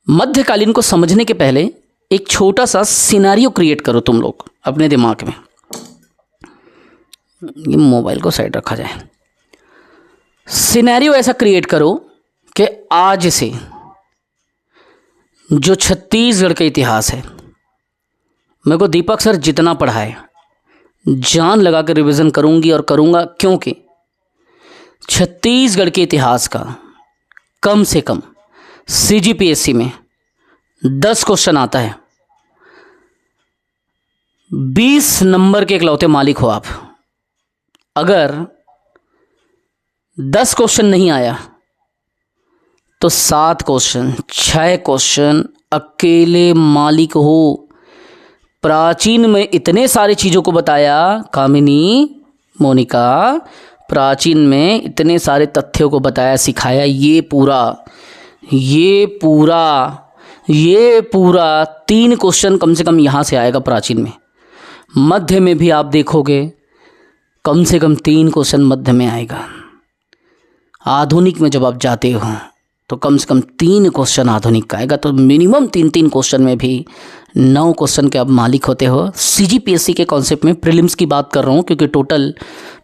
मध्यकालीन को समझने के पहले एक छोटा सा सिनेरियो क्रिएट करो तुम लोग अपने दिमाग में। ये मोबाइल को साइड रखा जाए। सिनेरियो ऐसा क्रिएट करो कि आज से जो छत्तीसगढ़ का इतिहास है, मेरे को दीपक सर जितना पढ़ाए जान लगा कर रिवीजन करूंगी और करूंगा, क्योंकि छत्तीसगढ़ के इतिहास का कम से कम CGPSC में 10 क्वेश्चन आता है। 20 नंबर के इकलौते मालिक हो आप। अगर 10 क्वेश्चन नहीं आया तो 7 क्वेश्चन, 6 क्वेश्चन अकेले मालिक हो। प्राचीन में इतने सारी चीज़ों को बताया कामिनी, मोनिका, प्राचीन में इतने सारे तथ्यों को बताया, सिखाया। ये पूरा 3 क्वेश्चन कम से कम यहाँ से आएगा प्राचीन में। मध्य में भी आप देखोगे कम से कम 3 क्वेश्चन मध्य में आएगा। आधुनिक में जब आप जाते हो तो कम से कम 3 क्वेश्चन आधुनिक का आएगा। तो मिनिमम 3 क्वेश्चन में भी 9 क्वेश्चन के आप मालिक होते हो। CGPSC के कॉन्सेप्ट में प्रीलिम्स की बात कर रहा हूँ, क्योंकि टोटल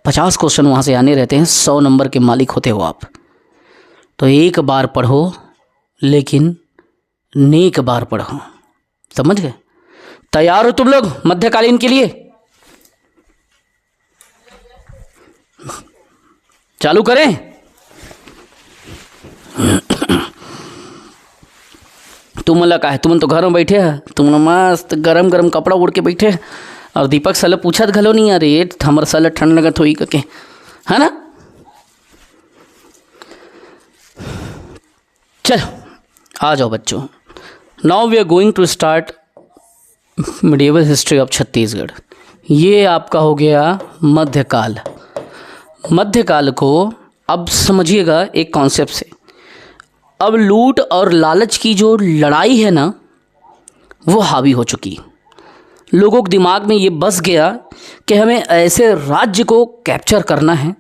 50 क्वेश्चन वहाँ से आने रहते हैं। 100 नंबर के मालिक होते हो आप। तो एक बार पढ़ो, लेकिन नेक बार पढ़ो। समझ गए? तैयार हो तुम लोग मध्यकालीन के लिए? चालू करें? तुम मला का है, तुम तो घर में बैठे है, तुम मस्त गरम गरम कपड़ा ओढ़ के बैठे है, और दीपक साला पूछत घलो नहीं यार, ये हमर साला ठंड लगत होई के, है ना? चलो आ जाओ बच्चों। Now we are going to start medieval history of Chhattisgarh. ये आपका हो गया मध्यकाल। मध्यकाल को अब समझिएगा एक कॉन्सेप्ट से। अब लूट और लालच की जो लड़ाई है ना, वो हावी हो चुकी। लोगों के दिमाग में ये बस गया कि हमें ऐसे राज्य को कैप्चर करना है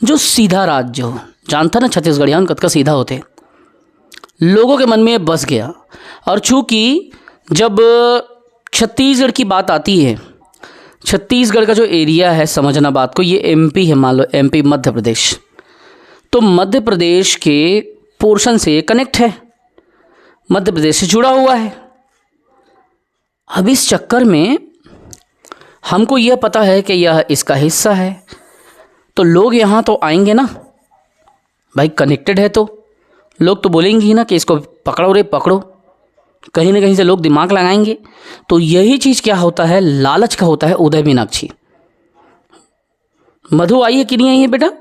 जो सीधा राज्य हो। जानता ना छत्तीसगढ़ियान कतका सीधा होते। लोगों के मन में ये बस गया। और चूंकि जब छत्तीसगढ़ की बात आती है, छत्तीसगढ़ का जो एरिया है, समझना बात को, ये एमपी है, मान लो एमपी मध्य प्रदेश, तो मध्य प्रदेश के पोर्शन से कनेक्ट है, मध्य प्रदेश से जुड़ा हुआ है। अब इस चक्कर में हमको यह पता है कि यह इसका हिस्सा है, तो लोग यहाँ तो आएंगे ना भाई, कनेक्टेड है तो लोग तो बोलेंगे ही ना कि इसको पकड़ो रे पकड़ो, कहीं ना कहीं से लोग दिमाग लगाएंगे। तो यही चीज़ क्या होता है, लालच का होता है। उदय मीनाक्षी, मधु आई है कि नहीं आई है बेटा?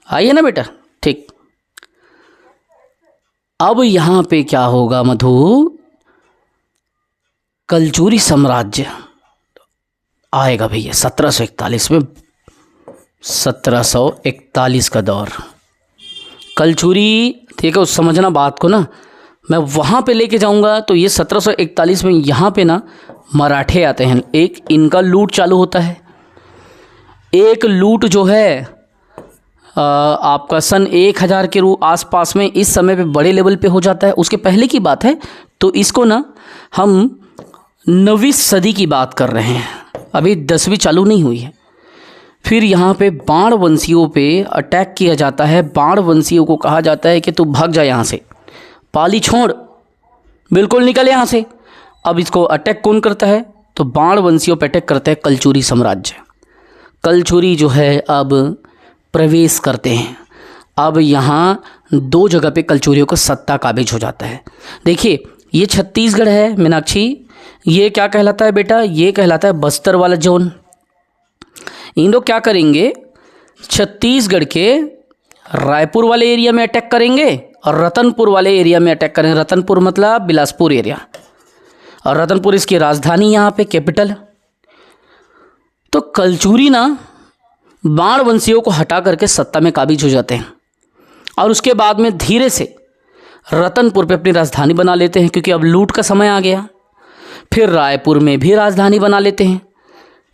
आई है ना बेटा? ठीक। अब यहां पे क्या होगा मधु, कलचुरी साम्राज्य आएगा भैया 1741 में। 1741 का दौर, कलचुरी, ठीक है, उस समझना बात को ना, मैं वहाँ पे लेके जाऊँगा। तो ये 1741 में यहाँ पे ना मराठे आते हैं, एक इनका लूट चालू होता है। एक लूट जो है आपका सन 1000 के आसपास में, इस समय पे बड़े लेवल पे हो जाता है। उसके पहले की बात है, तो इसको ना हम 9वीं सदी की बात कर रहे हैं, अभी 10वीं चालू नहीं हुई है। फिर यहाँ पे बाण वंशियों पे अटैक किया जाता है। बाण वंशियों को कहा जाता है कि तू भाग जा यहाँ से, पाली छोड़, बिल्कुल निकल यहाँ से। अब इसको अटैक कौन करता है, तो बाण वंशियों पे अटैक करता है कलचुरी साम्राज्य। कलचुरी जो है अब प्रवेश करते हैं। अब यहाँ 2 जगह पे कलचुरियों का सत्ता काबिज हो जाता है। देखिए ये छत्तीसगढ़ है मीनाक्षी, ये क्या कहलाता है बेटा, ये कहलाता है बस्तर वाला जोन। इन लोग क्या करेंगे, छत्तीसगढ़ के रायपुर वाले एरिया में अटैक करेंगे और रतनपुर वाले एरिया में अटैक करेंगे। रतनपुर मतलब बिलासपुर एरिया, और रतनपुर इसकी राजधानी, यहाँ पे कैपिटल। तो कलचुरी ना बाण वंशियों को हटा करके सत्ता में काबिज हो जाते हैं, और उसके बाद में धीरे से रतनपुर पे अपनी राजधानी बना लेते हैं, क्योंकि अब लूट का समय आ गया। फिर रायपुर में भी राजधानी बना लेते हैं,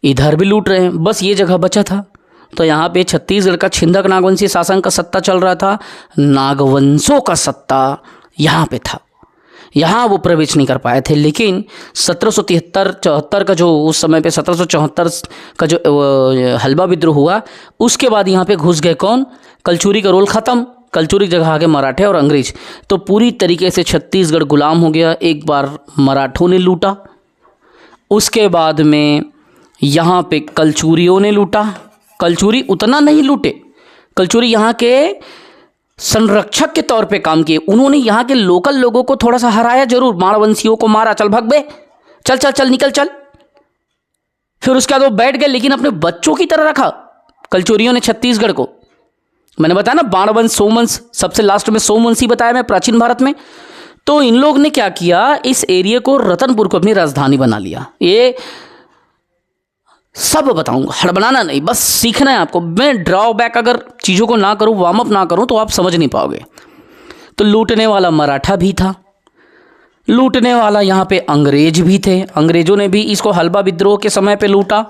इधर भी लूट रहे हैं, बस ये जगह बचा था। तो यहाँ पे छत्तीसगढ़ का छिंदक नागवंशी शासन का सत्ता चल रहा था, नागवंशों का सत्ता यहाँ पे था। यहाँ वो प्रवेश नहीं कर पाए थे। लेकिन 1773-74 का जो उस समय पे 1774 का जो हलवा विद्रोह हुआ, उसके बाद यहाँ पे घुस गए कौन, कलचुरी का रोल ख़त्म। कलचुरी जगह आ गए मराठे और अंग्रेज। तो पूरी तरीके से छत्तीसगढ़ गुलाम हो गया। एक बार मराठों ने लूटा, उसके बाद में यहाँ पे कलचुरियों ने लूटा। कलचुरी उतना नहीं लूटे, कलचुरी यहाँ के संरक्षक के तौर पे काम किए। उन्होंने यहाँ के लोकल लोगों को थोड़ा सा हराया जरूर, माड़वंशियों को मारा, चल भाग बे, चल चल चल निकल चल। फिर उसके बाद वो बैठ गए, लेकिन अपने बच्चों की तरह रखा कलचुरियों ने छत्तीसगढ़ को। मैंने बताया ना बाणवंश, सोमवंश, सबसे लास्ट में सोमवंशी बताया मैं प्राचीन भारत में। तो इन लोग ने क्या किया, इस एरिया को, रतनपुर को अपनी राजधानी बना लिया। ये सब बताऊंगा, हड़बड़ाना नहीं, बस सीखना है आपको। मैं ड्रॉबैक अगर चीज़ों को ना करूं, वार्म अप ना करूं, तो आप समझ नहीं पाओगे। तो लूटने वाला मराठा भी था, लूटने वाला यहाँ पे अंग्रेज भी थे। अंग्रेजों ने भी इसको हलवा विद्रोह के समय पे लूटा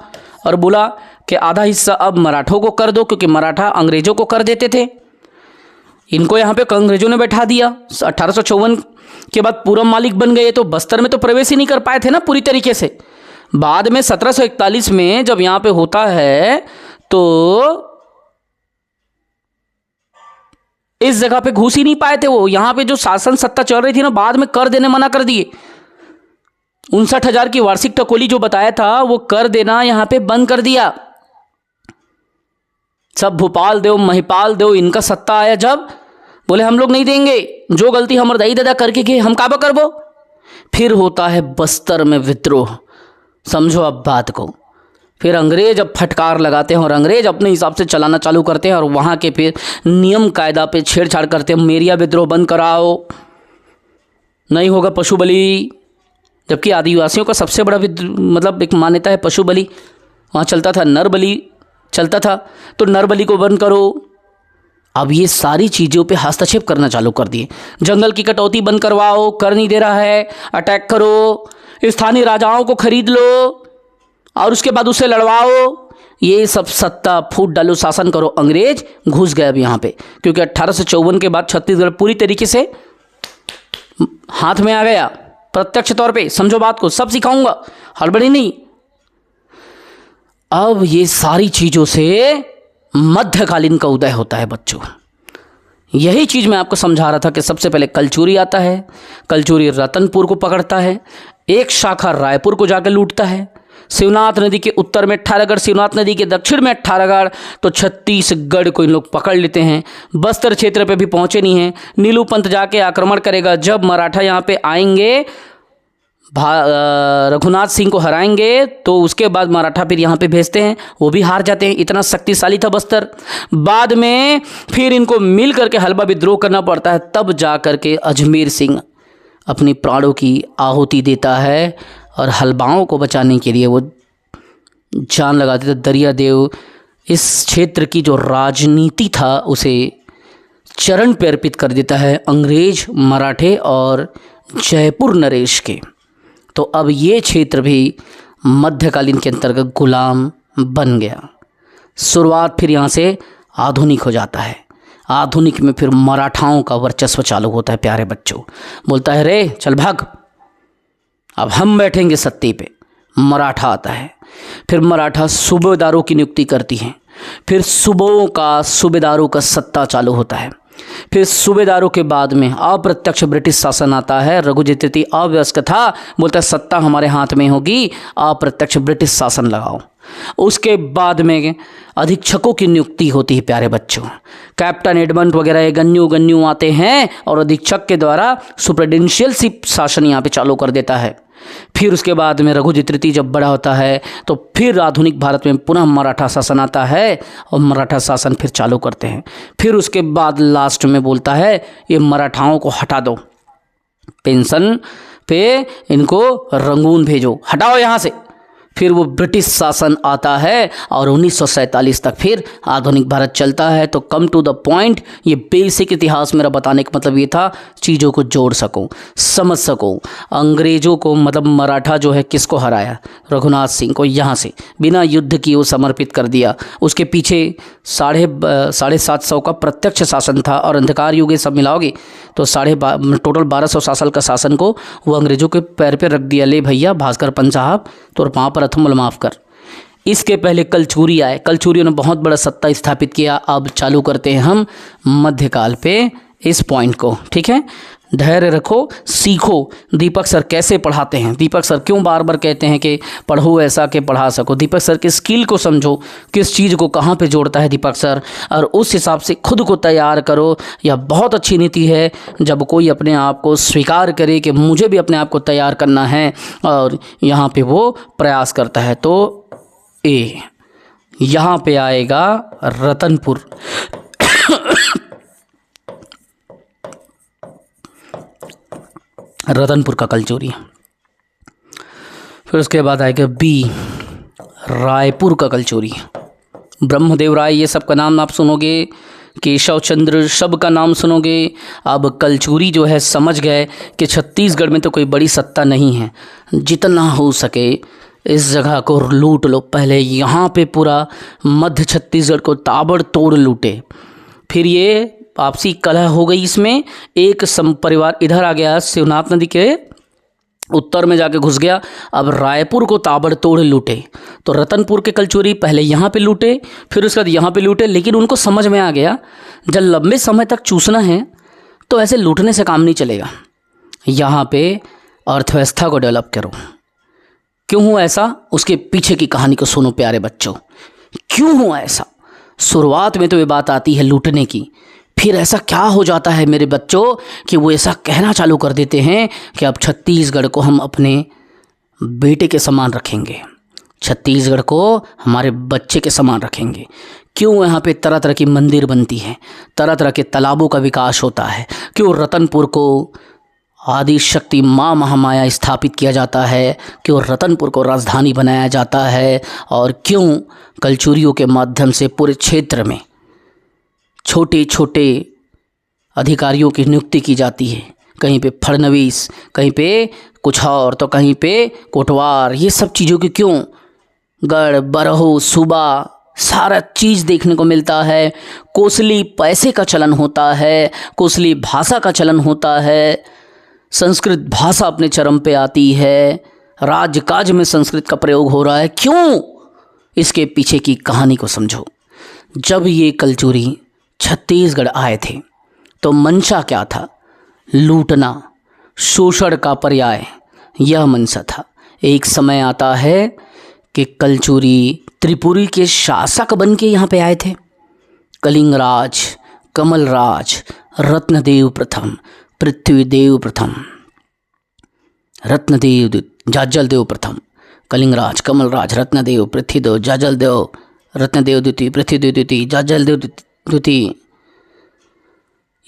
और बोला कि आधा हिस्सा अब मराठों को कर दो, क्योंकि मराठा अंग्रेजों को कर देते थे। इनको यहाँ पे अंग्रेजों ने बैठा दिया। 1854 के बाद पूरब मालिक बन गए, तो बस्तर में तो प्रवेश ही नहीं कर पाए थे ना पूरी तरीके से। बाद में 1741 में जब यहाँ पे होता है, तो इस जगह पे घुस ही नहीं पाए थे वो। यहाँ पे जो शासन सत्ता चल रही थी ना, बाद में कर देने मना कर दिए। 59,000 की वार्षिक टकोली जो बताया था, वो कर देना यहाँ पे बंद कर दिया। सब भोपाल देव, महिपाल देव, इनका सत्ता आया जब, बोले हम लोग नहीं देंगे, जो गलती हमारे दाई दादा करके गए हम काबा करबो। फिर होता है बस्तर में विद्रोह, समझो अब बात को। फिर अंग्रेज अब फटकार लगाते हैं और अंग्रेज अपने हिसाब से चलाना चालू करते हैं, और वहाँ के फिर नियम कायदा पे छेड़छाड़ करते हैं। मेरिया विद्रोह बंद कराओ, नहीं होगा पशु बलि। जबकि आदिवासियों का सबसे बड़ा मतलब एक मान्यता है पशु बलि, वहाँ चलता था, नर बलि चलता था, तो नर बलि को बंद करो। अब ये सारी चीज़ों पे हस्तक्षेप करना चालू कर दिए। जंगल की कटौती बंद करवाओ, कर नहीं दे रहा है, अटैक करो, स्थानीय राजाओं को खरीद लो और उसके बाद उससे लड़वाओ, ये सब सत्ता फूट डालो, शासन करो। अंग्रेज घुस गए अब यहाँ पे, क्योंकि 1854 के बाद छत्तीसगढ़ पूरी तरीके से हाथ में आ गया प्रत्यक्ष तौर पे। समझो बात को, सब सिखाऊंगा, हड़बड़ी नहीं। अब ये सारी चीज़ों से मध्यकालीन का उदय होता है बच्चों। यही चीज़ मैं आपको समझा रहा था कि सबसे पहले कलचुरी आता है। कलचुरी रतनपुर को पकड़ता है, एक शाखा रायपुर को जाकर लूटता है। शिवनाथ नदी के उत्तर में 18गढ़, शिवनाथ नदी के दक्षिण में 18गढ़, तो छत्तीसगढ़ को इन लोग पकड़ लेते हैं। बस्तर क्षेत्र पे भी पहुंचे नहीं हैं। नीलू पंत जाके आक्रमण करेगा। जब मराठा यहाँ पे आएंगे, रघुनाथ सिंह को हराएंगे, तो उसके बाद मराठा फिर यहाँ पे भेजते हैं, वो भी हार जाते हैं। इतना शक्तिशाली था बस्तर। बाद में फिर इनको मिल करके हलवा विद्रोह करना पड़ता है, तब जा करके अजमेर सिंह अपनी प्राणों की आहुति देता है और हलवाओं को बचाने के लिए वो जान लगा देता। दरियादेव इस क्षेत्र की जो राजनीति था उसे चरण पे अर्पित कर देता है अंग्रेज, मराठे और जयपुर नरेश के। तो अब ये क्षेत्र भी मध्यकालीन के अंतर्गत गुलाम बन गया। शुरुआत फिर यहाँ से आधुनिक हो जाता है। आधुनिक में फिर मराठाओं का वर्चस्व चालू होता है प्यारे बच्चों। बोलता है रे चल भाग, अब हम बैठेंगे सत्ते पे। मराठा आता है, फिर मराठा सूबेदारों की नियुक्ति करती हैं, फिर सूबेदारों का सत्ता चालू होता है। फिर सूबेदारों के बाद में अप्रत्यक्ष ब्रिटिश शासन आता है। रघुजी तृतीय अवयस्क था, बोलता है सत्ता हमारे हाथ में होगी, अप्रत्यक्ष ब्रिटिश शासन लगाओ। उसके बाद में अधीक्षकों की नियुक्ति होती है प्यारे बच्चों। कैप्टन एडमंड वगैरह गन्यू आते हैं और अधीक्षक के द्वारा सुप्रिटेंशियल शासन यहाँ पे चालू कर देता है। फिर उसके बाद में रघुजी तृतीय जब बड़ा होता है तो फिर आधुनिक भारत में पुनः मराठा शासन आता है और मराठा शासन फिर चालू करते हैं। फिर उसके बाद लास्ट में बोलता है ये मराठाओं को हटा दो, पेंशन पे इनको रंगून भेजो, हटाओ यहाँ से। फिर वो ब्रिटिश शासन आता है और 1947 तक फिर आधुनिक भारत चलता है। तो कम टू द पॉइंट, ये बेसिक इतिहास मेरा बताने का मतलब ये था चीज़ों को जोड़ सकूं, समझ सकूं। अंग्रेज़ों को मतलब मराठा जो है किसको हराया? रघुनाथ सिंह को यहाँ से बिना युद्ध किए वो समर्पित कर दिया। उसके पीछे 750 का प्रत्यक्ष शासन था और अंधकार युग सब मिलाओगे तो टोटल 1200 साल का शासन को वो अंग्रेज़ों के पैर पे रख दिया। ले भैया भास्कर पंत साहब तो वहाँ पर अथमल माफ़ कर। इसके पहले कलचुरी आए, कलचुरियों ने बहुत बड़ा सत्ता स्थापित किया। अब चालू करते हैं हम मध्यकाल पे इस पॉइंट को, ठीक है। धैर्य रखो, सीखो दीपक सर कैसे पढ़ाते हैं। दीपक सर क्यों बार बार कहते हैं कि पढ़ो ऐसा कि पढ़ा सको। दीपक सर के स्किल को समझो, किस चीज़ को कहाँ पे जोड़ता है दीपक सर, और उस हिसाब से खुद को तैयार करो। यह बहुत अच्छी नीति है जब कोई अपने आप को स्वीकार करे कि मुझे भी अपने आप को तैयार करना है और यहाँ पे वो प्रयास करता है। तो यहाँ पे आएगा रतनपुर। रतनपुर का कलचुरी। फिर उसके बाद आएगा बी, रायपुर का कलचुरी। ब्रह्मदेव राय ये सब का नाम आप सुनोगे, केशव चंद्र सब का नाम सुनोगे। अब कलचुरी जो है समझ गए कि छत्तीसगढ़ में तो कोई बड़ी सत्ता नहीं है, जितना हो सके इस जगह को लूट लो। पहले यहाँ पे पूरा मध्य छत्तीसगढ़ को ताबड़तोड़ लूटे। फिर ये आपसी कलह हो गई, इसमें एक परिवार इधर आ गया, शिवनाथ नदी के उत्तर में जाके घुस गया। अब रायपुर को ताबड़तोड़ लूटे। तो रतनपुर के कलचुरी पहले यहाँ पे लूटे, फिर उसके बाद यहाँ पे लूटे। लेकिन उनको समझ में आ गया जब लंबे समय तक चूसना है तो ऐसे लूटने से काम नहीं चलेगा, यहाँ पे अर्थव्यवस्था को डेवलप करो। क्यों हुआ ऐसा, उसके पीछे की कहानी को सुनो प्यारे बच्चों। क्यों हुआ ऐसा? शुरुआत में तो ये बात आती है लूटने की, फिर ऐसा क्या हो जाता है मेरे बच्चों कि वो ऐसा कहना चालू कर देते हैं कि अब छत्तीसगढ़ को हम अपने बेटे के समान रखेंगे, छत्तीसगढ़ को हमारे बच्चे के समान रखेंगे। क्यों यहाँ पे तरह तरह की मंदिर बनती हैं, तरह तरह के तालाबों का विकास होता है। क्यों रतनपुर को आदि शक्ति माँ महामाया स्थापित किया जाता है, क्यों रतनपुर को राजधानी बनाया जाता है, और क्यों कलचुरियों के माध्यम से पूरे क्षेत्र में छोटे छोटे अधिकारियों की नियुक्ति की जाती है। कहीं पे फडणवीस, कहीं पे कुछ और, तो कहीं पे कोटवार। ये सब चीज़ों की क्यों? गढ़ बरहो सूबा सारा चीज़ देखने को मिलता है। कोसली पैसे का चलन होता है, कोसली भाषा का चलन होता है, संस्कृत भाषा अपने चरम पे आती है, राजकाज में संस्कृत का प्रयोग हो रहा है। क्यों? इसके पीछे की कहानी को समझो। जब ये कलचुरी छत्तीसगढ़ आए थे तो मंशा क्या था? लूटना, शोषण का पर्याय, यह मंशा था। एक समय आता है कि कलचुरी त्रिपुरी के शासक बन के यहाँ पे आए थे। कलिंगराज, कमलराज, रत्नदेव प्रथम, पृथ्वीदेव प्रथम, रत्नदेव, जाजलदेव प्रथम, कलिंगराज, कमलराज, रत्नदेव, पृथ्वीदेव, जाजलदेव, रत्नदेव द्वितीय, पृथ्वीदेव द्वितीय, जाजलदेव द्वितीय।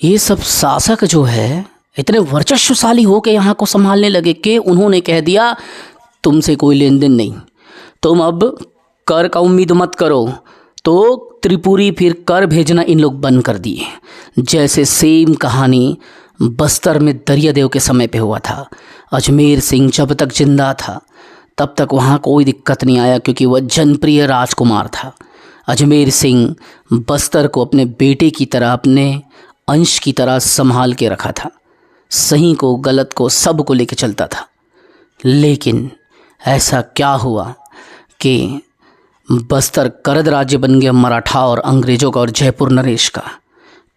ये सब शासक जो है इतने वर्चस्वशाली हो के यहाँ को संभालने लगे कि उन्होंने कह दिया तुमसे कोई लेन देन नहीं, तुम अब कर का उम्मीद मत करो। तो त्रिपुरी फिर कर भेजना इन लोग बंद कर दिए। जैसे सेम कहानी बस्तर में दरियादेव के समय पे हुआ था। अजमेर सिंह जब तक जिंदा था तब तक वहाँ कोई दिक्कत नहीं आया, क्योंकि वह जनप्रिय राजकुमार था। अजमेर सिंह बस्तर को अपने बेटे की तरह, अपने अंश की तरह संभाल के रखा था। सही को गलत को सब को लेके चलता था। लेकिन ऐसा क्या हुआ कि बस्तर करद राज्य बन गया मराठा और अंग्रेज़ों का और जयपुर नरेश का,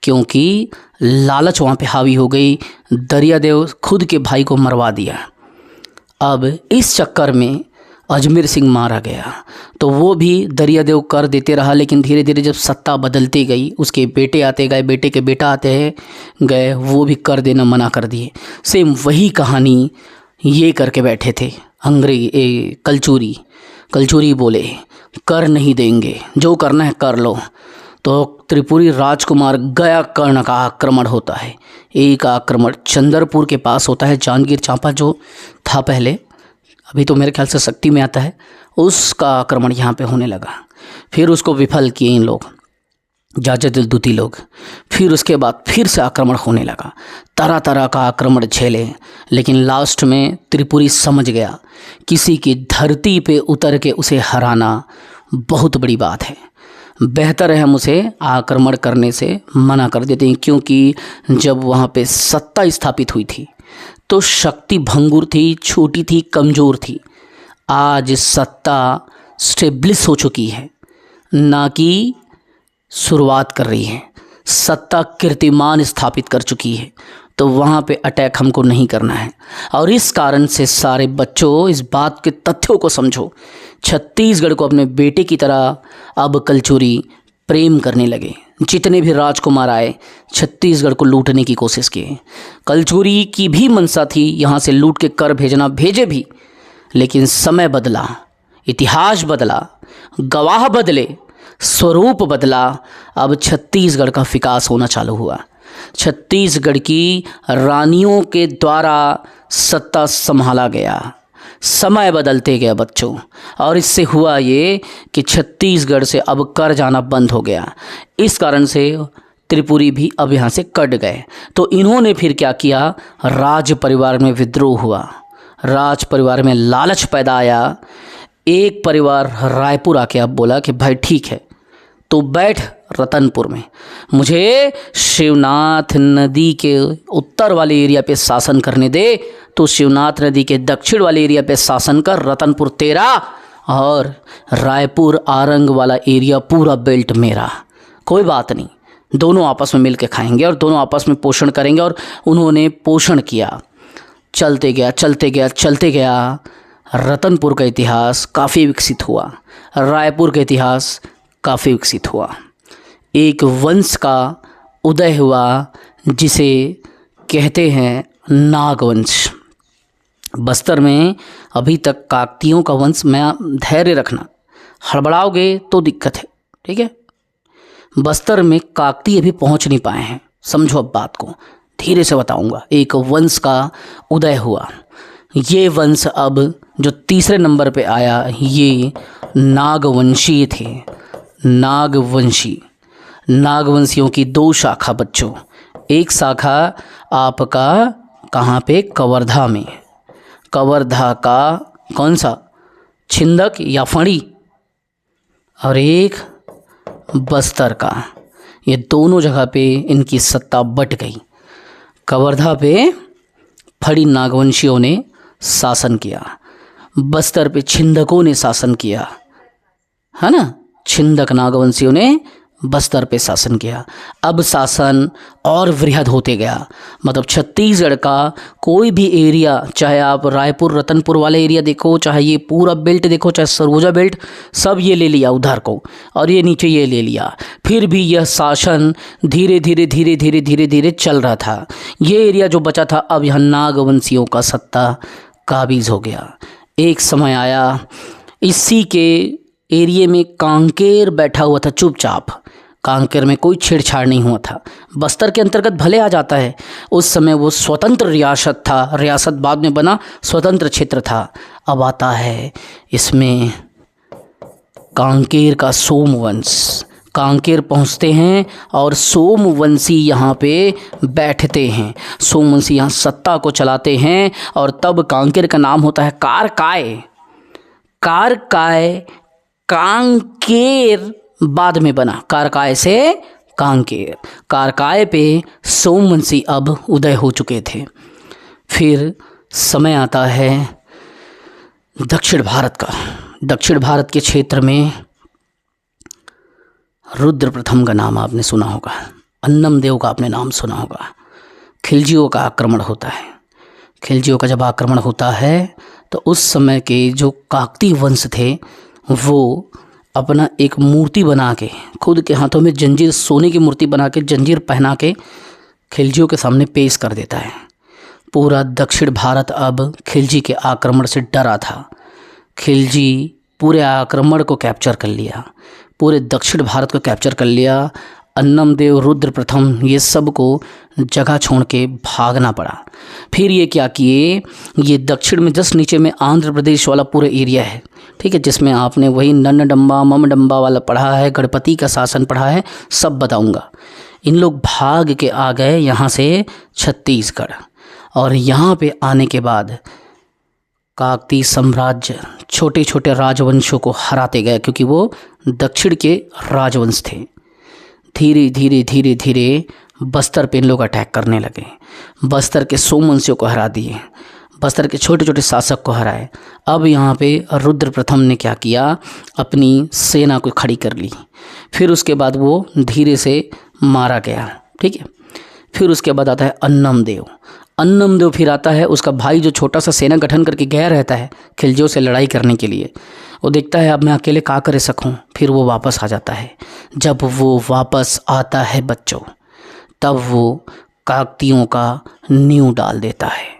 क्योंकि लालच वहाँ पे हावी हो गई। दरियादेव खुद के भाई को मरवा दिया। अब इस चक्कर में अजमेर सिंह मारा गया, तो वो भी दरियादेव कर देते रहा। लेकिन धीरे धीरे जब सत्ता बदलती गई, उसके बेटे आते गए, बेटे के बेटा आते गए, वो भी कर देना मना कर दिए। सेम वही कहानी ये करके बैठे थे कलचुरी बोले कर नहीं देंगे, जो करना है कर लो। तो त्रिपुरी राजकुमार गया कर्ण का आक्रमण होता है। एक आक्रमण चंद्रपुर के पास होता है, जांजगीर चांपा जो था पहले, अभी तो मेरे ख्याल से शक्ति में आता है, उसका आक्रमण यहाँ पे होने लगा। फिर उसको विफल किए इन लोग, जाजल दूती लोग। फिर उसके बाद फिर से आक्रमण होने लगा, तरह तरह का आक्रमण झेले। लेकिन लास्ट में त्रिपुरी समझ गया किसी की धरती पे उतर के उसे हराना बहुत बड़ी बात है, बेहतर है हम उसे आक्रमण करने से मना कर देते हैं। क्योंकि जब वहाँ पे सत्ता स्थापित हुई थी तो शक्ति भंगुर थी, छोटी थी, कमज़ोर थी। आज सत्ता स्टेब्लिश हो चुकी है, ना कि शुरुआत कर रही है। सत्ता कीर्तिमान स्थापित कर चुकी है, तो वहाँ पे अटैक हमको नहीं करना है। और इस कारण से सारे बच्चों इस बात के तथ्यों को समझो। छत्तीसगढ़ को अपने बेटे की तरह अब कलचुरी प्रेम करने लगे। जितने भी राजकुमार आए छत्तीसगढ़ को लूटने की कोशिश किए। कलचुरी की भी मंशा थी यहाँ से लूट के कर भेजना, भेजे भी। लेकिन समय बदला, इतिहास बदला, गवाह बदले, स्वरूप बदला। अब छत्तीसगढ़ का विकास होना चालू हुआ। छत्तीसगढ़ की रानियों के द्वारा सत्ता संभाला गया। समय बदलते गया बच्चों, और इससे हुआ ये कि छत्तीसगढ़ से अब कर जाना बंद हो गया। इस कारण से त्रिपुरी भी अब यहाँ से कट गए। तो इन्होंने फिर क्या किया, राज परिवार में विद्रोह हुआ, राज परिवार में लालच पैदा आया। एक परिवार रायपुर आके अब बोला कि भाई ठीक है तो बैठ रतनपुर में, मुझे शिवनाथ नदी के उत्तर वाले एरिया पे शासन करने दे, तो शिवनाथ नदी के दक्षिण वाले एरिया पे शासन कर, रतनपुर तेरा और रायपुर आरंग वाला एरिया पूरा बेल्ट मेरा। कोई बात नहीं, दोनों आपस में मिल के खाएंगे और दोनों आपस में पोषण करेंगे। और उन्होंने पोषण किया। चलते गया रतनपुर का इतिहास काफ़ी विकसित हुआ, रायपुर का इतिहास काफ़ी विकसित हुआ। एक वंश का उदय हुआ जिसे कहते हैं नागवंश। बस्तर में अभी तक काकतियों का वंश, में धैर्य रखना, हड़बड़ाओगे तो दिक्कत है, ठीक है। बस्तर में काकती अभी पहुंच नहीं पाए हैं, समझो अब बात को, धीरे से बताऊंगा। एक वंश का उदय हुआ, ये वंश अब जो तीसरे नंबर पे आया ये नागवंशी थे। नागवंशी, नागवंशियों की दो शाखा बच्चों। एक शाखा आपका कहाँ पे, कवर्धा में, कवर्धा का कौन सा, छिंदक या फणी, और एक बस्तर का। ये दोनों जगह पे इनकी सत्ता बट गई। कवर्धा पे फड़ी नागवंशियों ने शासन किया, बस्तर पे छिंदकों ने शासन किया, है ना। छिंदक नागवंशियों ने बस्तर पे शासन किया। अब शासन और वृहद होते गया, मतलब छत्तीसगढ़ का कोई भी एरिया, चाहे आप रायपुर रतनपुर वाले एरिया देखो, चाहे ये पूरा बेल्ट देखो, चाहे सरगुजा बेल्ट, सब ये ले लिया उधर को, और ये नीचे ये ले लिया। फिर भी यह शासन धीरे धीरे धीरे धीरे धीरे धीरे चल रहा था। ये एरिया जो बचा था, अब यहाँ नागवंशियों का सत्ता काबिज हो गया। एक समय आया, इसी के एरिए में कांकेर बैठा हुआ था चुपचाप। कांकेर में कोई छेड़छाड़ नहीं हुआ था, बस्तर के अंतर्गत भले आ जाता है। उस समय वो स्वतंत्र रियासत था, रियासत बाद में बना स्वतंत्र क्षेत्र था। अब आता है इसमें कांकेर का सोमवंश। कांकेर पहुंचते हैं और सोमवंशी यहाँ पे बैठते हैं। सोमवंशी यहाँ सत्ता को चलाते हैं, और तब कांकेर का नाम होता है कारकाय। कारकाय कांकेर बाद में बना, कारकाय से कांकेर। कारकाय पे सोमवंशी अब उदय हो चुके थे। फिर समय आता है दक्षिण भारत का। दक्षिण भारत के क्षेत्र में रुद्र प्रथम का नाम आपने सुना होगा, अन्नम देव का आपने नाम सुना होगा। खिलजियों का आक्रमण होता है। खिलजियों का जब आक्रमण होता है तो उस समय के जो काकतीय वंश थे, वो अपना एक मूर्ति बना के, खुद के हाथों में जंजीर, सोने की मूर्ति बना के, जंजीर पहना के खिलजियों के सामने पेश कर देता है। पूरा दक्षिण भारत अब खिलजी के आक्रमण से डरा था। खिलजी पूरे आक्रमण को कैप्चर कर लिया, पूरे दक्षिण भारत को कैप्चर कर लिया। अन्नम देव, रुद्र प्रथम, ये सब को जगह छोड़ के भागना पड़ा। फिर ये क्या किए, ये दक्षिण में जस्ट नीचे में आंध्र प्रदेश वाला पूरा एरिया है, ठीक है, जिसमें आपने वही नन्नडम्बा ममडम्बा वाला पढ़ा है, गणपति का शासन पढ़ा है, सब बताऊंगा। इन लोग भाग के आ गए यहाँ से छत्तीसगढ़, और यहाँ पे आने के बाद काकतीय साम्राज्य छोटे छोटे राजवंशों को हराते गए, क्योंकि वो दक्षिण के राजवंश थे। धीरे धीरे धीरे धीरे बस्तर पे इन लोग अटैक करने लगे। बस्तर के सोमवंशियों को हरा दिए, बस्तर के छोटे छोटे शासक को हराए। अब यहाँ पे रुद्र प्रथम ने क्या किया, अपनी सेना को खड़ी कर ली। फिर उसके बाद वो धीरे से मारा गया, ठीक है। फिर उसके बाद आता है अन्नम देव। अन्नम देव फिर आता है, उसका भाई जो छोटा सा सेना गठन करके गया रहता है खिलजियों से लड़ाई करने के लिए, वो देखता है अब मैं अकेले क्या कर सकूं, फिर वो वापस आ जाता है। जब वो वापस आता है बच्चों, तब वो काकतियों का नींव डाल देता है।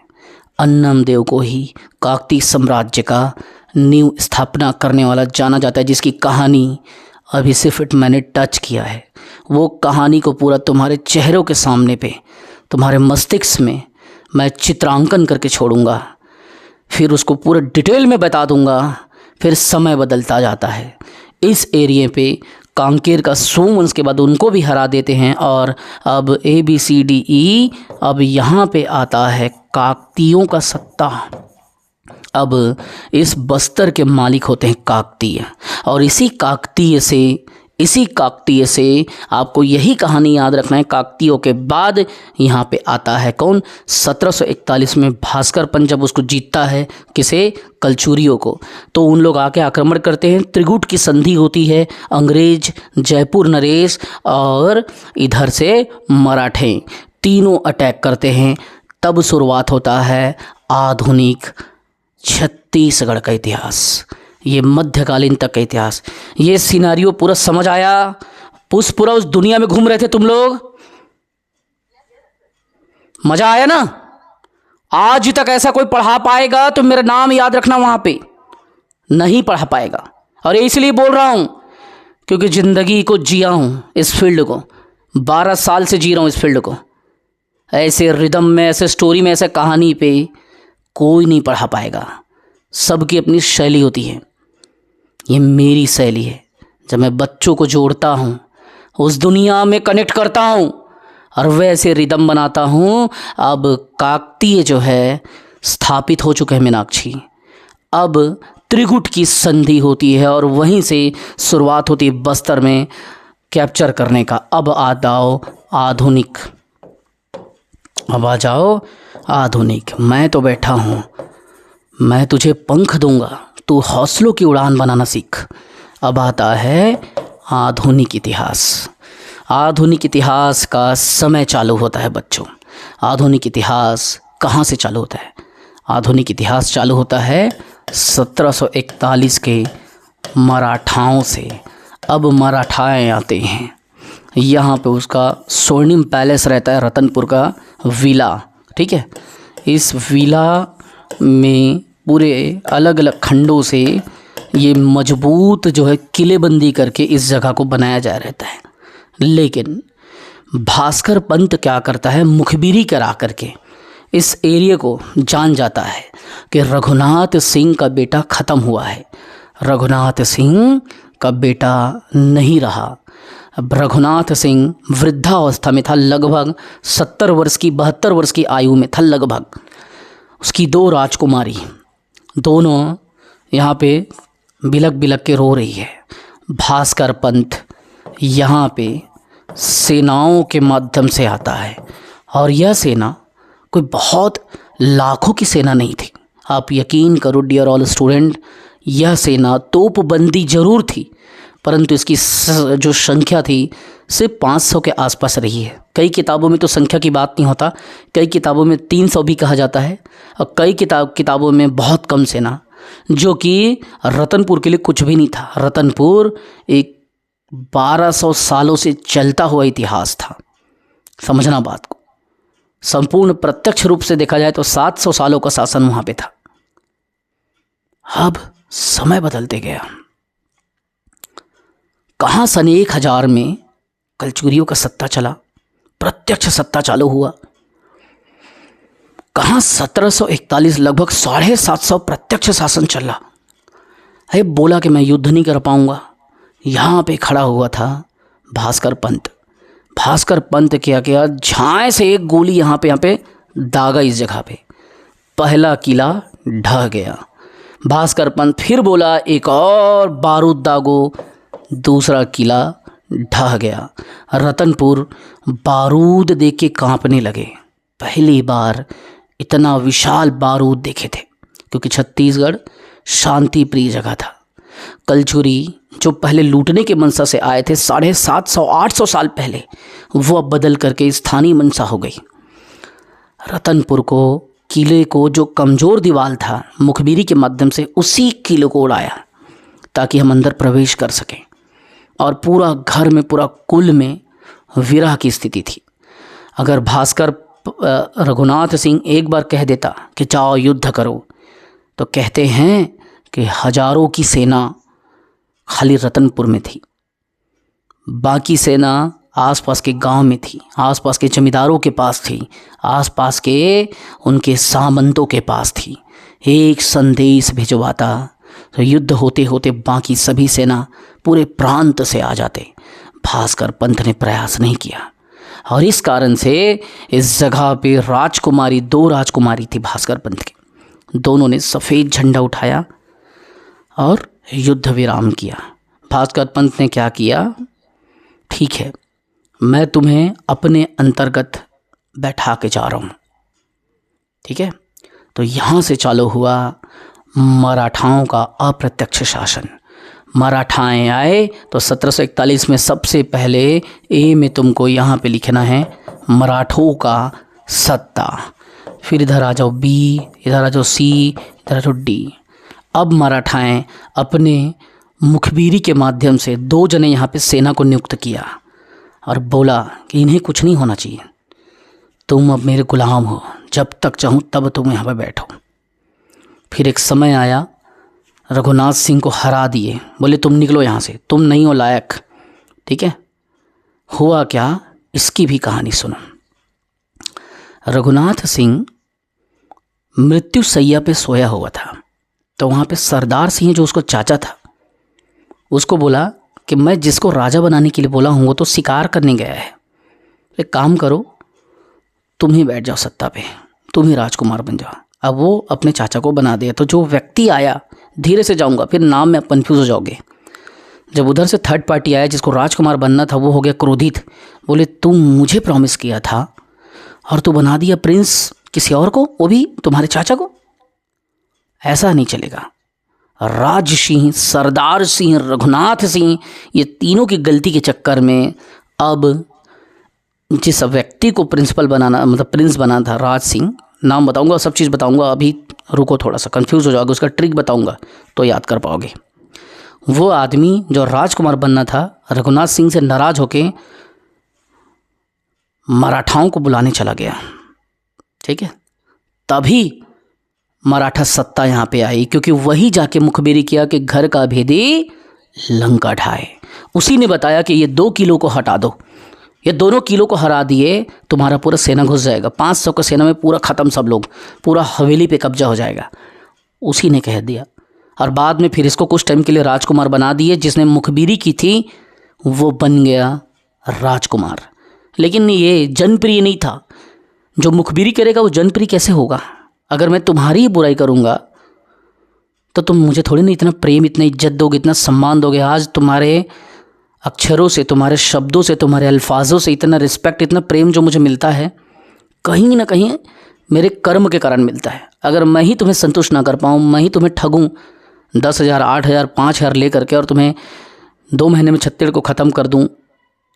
अन्नम देव को ही काकतीय साम्राज्य का नींव स्थापना करने वाला जाना जाता है, जिसकी कहानी अभी सिर्फ मैंने टच किया है। वो कहानी को पूरा तुम्हारे चेहरों के सामने पे, तुम्हारे मस्तिष्क में मैं चित्रांकन करके छोड़ूंगा, फिर उसको पूरा डिटेल में बता दूंगा। फिर समय बदलता जाता है। इस एरिया पे कांकेर का सोमवंश के बाद उनको भी हरा देते हैं, और अब ABCDE, अब यहाँ पे आता है काकतियों का सत्ता। अब इस बस्तर के मालिक होते हैं काकतीय, और इसी काकतीय से आपको यही कहानी याद रखना है। काकतीयों के बाद यहाँ पे आता है कौन, 1741 में भास्करपन जब उसको जीतता है, किसे, कलचुरियों को, तो उन लोग आके आक्रमण करते हैं। त्रिगुट की संधि होती है, अंग्रेज, जयपुर नरेश और इधर से मराठे, तीनों अटैक करते हैं। तब शुरुआत होता है आधुनिक छत्तीसगढ़ का इतिहास, ये मध्यकालीन तक का इतिहास। ये सिनारियो पूरा समझ आया? पूरा उस दुनिया में घूम रहे थे तुम लोग, मजा आया ना? आज तक ऐसा कोई पढ़ा पाएगा तो मेरा नाम याद रखना, वहां पे नहीं पढ़ा पाएगा। और ये इसलिए बोल रहा हूं क्योंकि जिंदगी को जिया हूं, इस फील्ड को 12 साल से जी रहा हूं इस फील्ड को। ऐसे रिदम में, ऐसे स्टोरी में, ऐसे कहानी पे कोई नहीं पढ़ा पाएगा। सबकी अपनी शैली होती है, ये मेरी शैली है। जब मैं बच्चों को जोड़ता हूँ उस दुनिया में कनेक्ट करता हूँ और वैसे रिदम बनाता हूँ। अब काकतीय जो है स्थापित हो चुके हैं मीनाक्षी। अब त्रिगुट की संधि होती है और वहीं से शुरुआत होती है बस्तर में कैप्चर करने का। अब आ जाओ आधुनिक, अब आ जाओ आधुनिक। मैं तो बैठा हूँ, मैं तुझे पंख दूंगा, तू हौसलों की उड़ान बनाना सीख। अब आता है आधुनिक इतिहास। आधुनिक इतिहास का समय चालू होता है बच्चों। आधुनिक इतिहास कहाँ से चालू होता है? आधुनिक इतिहास चालू होता है 1741 के मराठाओं से। अब मराठाएँ आते हैं यहाँ पे, उसका स्वर्णिम पैलेस रहता है रतनपुर का विला, ठीक है। इस विला में पूरे अलग अलग खंडों से ये मजबूत जो है किलेबंदी करके इस जगह को बनाया जा रहता है। लेकिन भास्कर पंत क्या करता है, मुखबिरी करा करके इस एरिया को जान जाता है कि रघुनाथ सिंह का बेटा ख़त्म हुआ है, रघुनाथ सिंह का बेटा नहीं रहा। अब रघुनाथ सिंह वृद्धावस्था में था, लगभग 70 वर्ष की 72 वर्ष की आयु में था लगभग। उसकी 2 राजकुमारी दोनों यहाँ पे बिलक बिलक के रो रही है। भास्कर पंत यहाँ पे सेनाओं के माध्यम से आता है और यह सेना कोई बहुत लाखों की सेना नहीं थी। आप यकीन करो डियर ऑल स्टूडेंट, यह सेना तोपबंदी जरूर थी परंतु इसकी जो संख्या थी सिर्फ 500 के आसपास रही है। कई किताबों में तो संख्या की बात नहीं होता, कई किताबों में 300 भी कहा जाता है और कई किताबों में बहुत कम सेना, जो कि रतनपुर के लिए कुछ भी नहीं था। रतनपुर एक 1200 सालों से चलता हुआ इतिहास था, समझना बात को। संपूर्ण प्रत्यक्ष रूप से देखा जाए तो 700 सालों का शासन वहाँ पे था। अब समय बदलते गया। कहाँ सन 1000 में कलचुरियों का सत्ता चला, प्रत्यक्ष सत्ता चालू हुआ। कहाँ 1741 लगभग 750 प्रत्यक्ष शासन चला है। बोला कि मैं युद्ध नहीं कर पाऊंगा। यहाँ पे खड़ा हुआ था भास्कर पंत। भास्कर पंत क्या किया, झाए से एक गोली यहाँ पे दागा इस जगह पे, पहला किला ढह गया। भास्कर पंत फिर बोला एक और बारूद दागो, दूसरा किला ढह गया। रतनपुर बारूद देख के कांपने लगे। पहली बार इतना विशाल बारूद देखे थे, क्योंकि छत्तीसगढ़ शांति प्रिय जगह था। कलचुरी जो पहले लूटने के मंशा से आए थे 750-800 साल पहले, वो अब बदल करके स्थानीय मंशा हो गई। रतनपुर को, किले को, जो कमज़ोर दीवार था, मुखबिरी के माध्यम से उसी किले को उड़ाया ताकि हम अंदर प्रवेश कर सकें। और पूरा घर में, पूरा कुल में विरह की स्थिति थी। अगर भास्कर रघुनाथ सिंह एक बार कह देता कि जाओ युद्ध करो, तो कहते हैं कि हजारों की सेना खाली रतनपुर में थी, बाकी सेना आसपास के गांव में थी, आसपास के जमींदारों के पास थी, आसपास के उनके सामंतों के पास थी। एक संदेश भिजवाता तो युद्ध होते होते बाकी सभी सेना पूरे प्रांत से आ जाते। भास्कर पंत ने प्रयास नहीं किया और इस कारण से इस जगह पे राजकुमारी, 2 राजकुमारी थी भास्कर पंत की, दोनों ने सफ़ेद झंडा उठाया और युद्ध विराम किया। भास्कर पंत ने क्या किया, ठीक है मैं तुम्हें अपने अंतर्गत बैठा के जा रहा हूँ, ठीक है। तो यहाँ से चालू हुआ मराठाओं का अप्रत्यक्ष शासन। मराठाएं आए तो 1741 में सबसे पहले ए में तुमको यहाँ पे लिखना है मराठों का सत्ता, फिर इधर आ जाओ बी, इधर आ जाओ सी, इधर आ जाओ डी। अब मराठाएं अपने मुखबिरी के माध्यम से 2 जने यहाँ पे सेना को नियुक्त किया और बोला कि इन्हें कुछ नहीं होना चाहिए, तुम अब मेरे गुलाम हो, जब तक चाहूँ तब तुम यहाँ पे बैठो। फिर एक समय आया, रघुनाथ सिंह को हरा दिए, बोले तुम निकलो यहाँ से, तुम नहीं हो लायक, ठीक है। हुआ क्या, इसकी भी कहानी सुनो। रघुनाथ सिंह मृत्यु शैया पे सोया हुआ था, तो वहाँ पे सरदार सिंह जो उसको चाचा था, उसको बोला कि मैं जिसको राजा बनाने के लिए बोला हूँ वो तो शिकार करने गया है। एक काम करो, तुम ही बैठ जाओ सत्ता पे, तुम ही राजकुमार बन जाओ। अब वो अपने चाचा को बना दिया। तो जो व्यक्ति आया, धीरे से जाऊँगा फिर नाम में कन्फ्यूज़ हो जाओगे। जब उधर से थर्ड पार्टी आया जिसको राजकुमार बनना था, वो हो गया क्रोधित। बोले तुम मुझे प्रॉमिस किया था और तू बना दिया प्रिंस किसी और को, वो भी तुम्हारे चाचा को। ऐसा नहीं चलेगा। राज सिंह, सरदार सिंह, रघुनाथ सिंह, ये तीनों की गलती के चक्कर में अब जिस व्यक्ति को प्रिंसिपल बनाना, मतलब प्रिंस बना था, राज सिंह, नाम बताऊंगा, सब चीज़ बताऊंगा, अभी रुको, थोड़ा सा कंफ्यूज हो जाओगे, उसका ट्रिक बताऊंगा तो याद कर पाओगे। वो आदमी जो राजकुमार बनना था, रघुनाथ सिंह से नाराज होके मराठाओं को बुलाने चला गया। ठीक है, तभी मराठा सत्ता यहाँ पे आई, क्योंकि वही जाके मुखबिरी किया कि घर का भेदी लंका ढाए। उसी ने बताया कि ये 2 किलो को हटा दो, ये दोनों किलो को हरा दिए तुम्हारा पूरा सेना घुस जाएगा, 500 का सेना में पूरा ख़त्म, सब लोग, पूरा हवेली पे कब्जा हो जाएगा। उसी ने कह दिया। और बाद में फिर इसको कुछ टाइम के लिए राजकुमार बना दिए। जिसने मुखबिरी की थी वो बन गया राजकुमार। लेकिन ये जनप्रिय नहीं था। जो मुखबिरी करेगा वो जनप्रिय कैसे होगा? अगर मैं तुम्हारी ही बुराई करूँगा तो तुम मुझे थोड़ी ना इतना प्रेम, इतना इज्जत दोगे, इतना सम्मान दोगे। आज तुम्हारे अक्षरों से, तुम्हारे शब्दों से, तुम्हारे अल्फाजों से इतना रिस्पेक्ट, इतना प्रेम जो मुझे मिलता है, कहीं ना कहीं मेरे कर्म के कारण मिलता है। अगर मैं ही तुम्हें संतुष्ट ना कर पाऊँ, मैं ही तुम्हें ठगूँ 10,000, 8,000, 5,000 ले करके और तुम्हें 2 महीने में छत्तीसगढ़ को ख़त्म कर दूँ।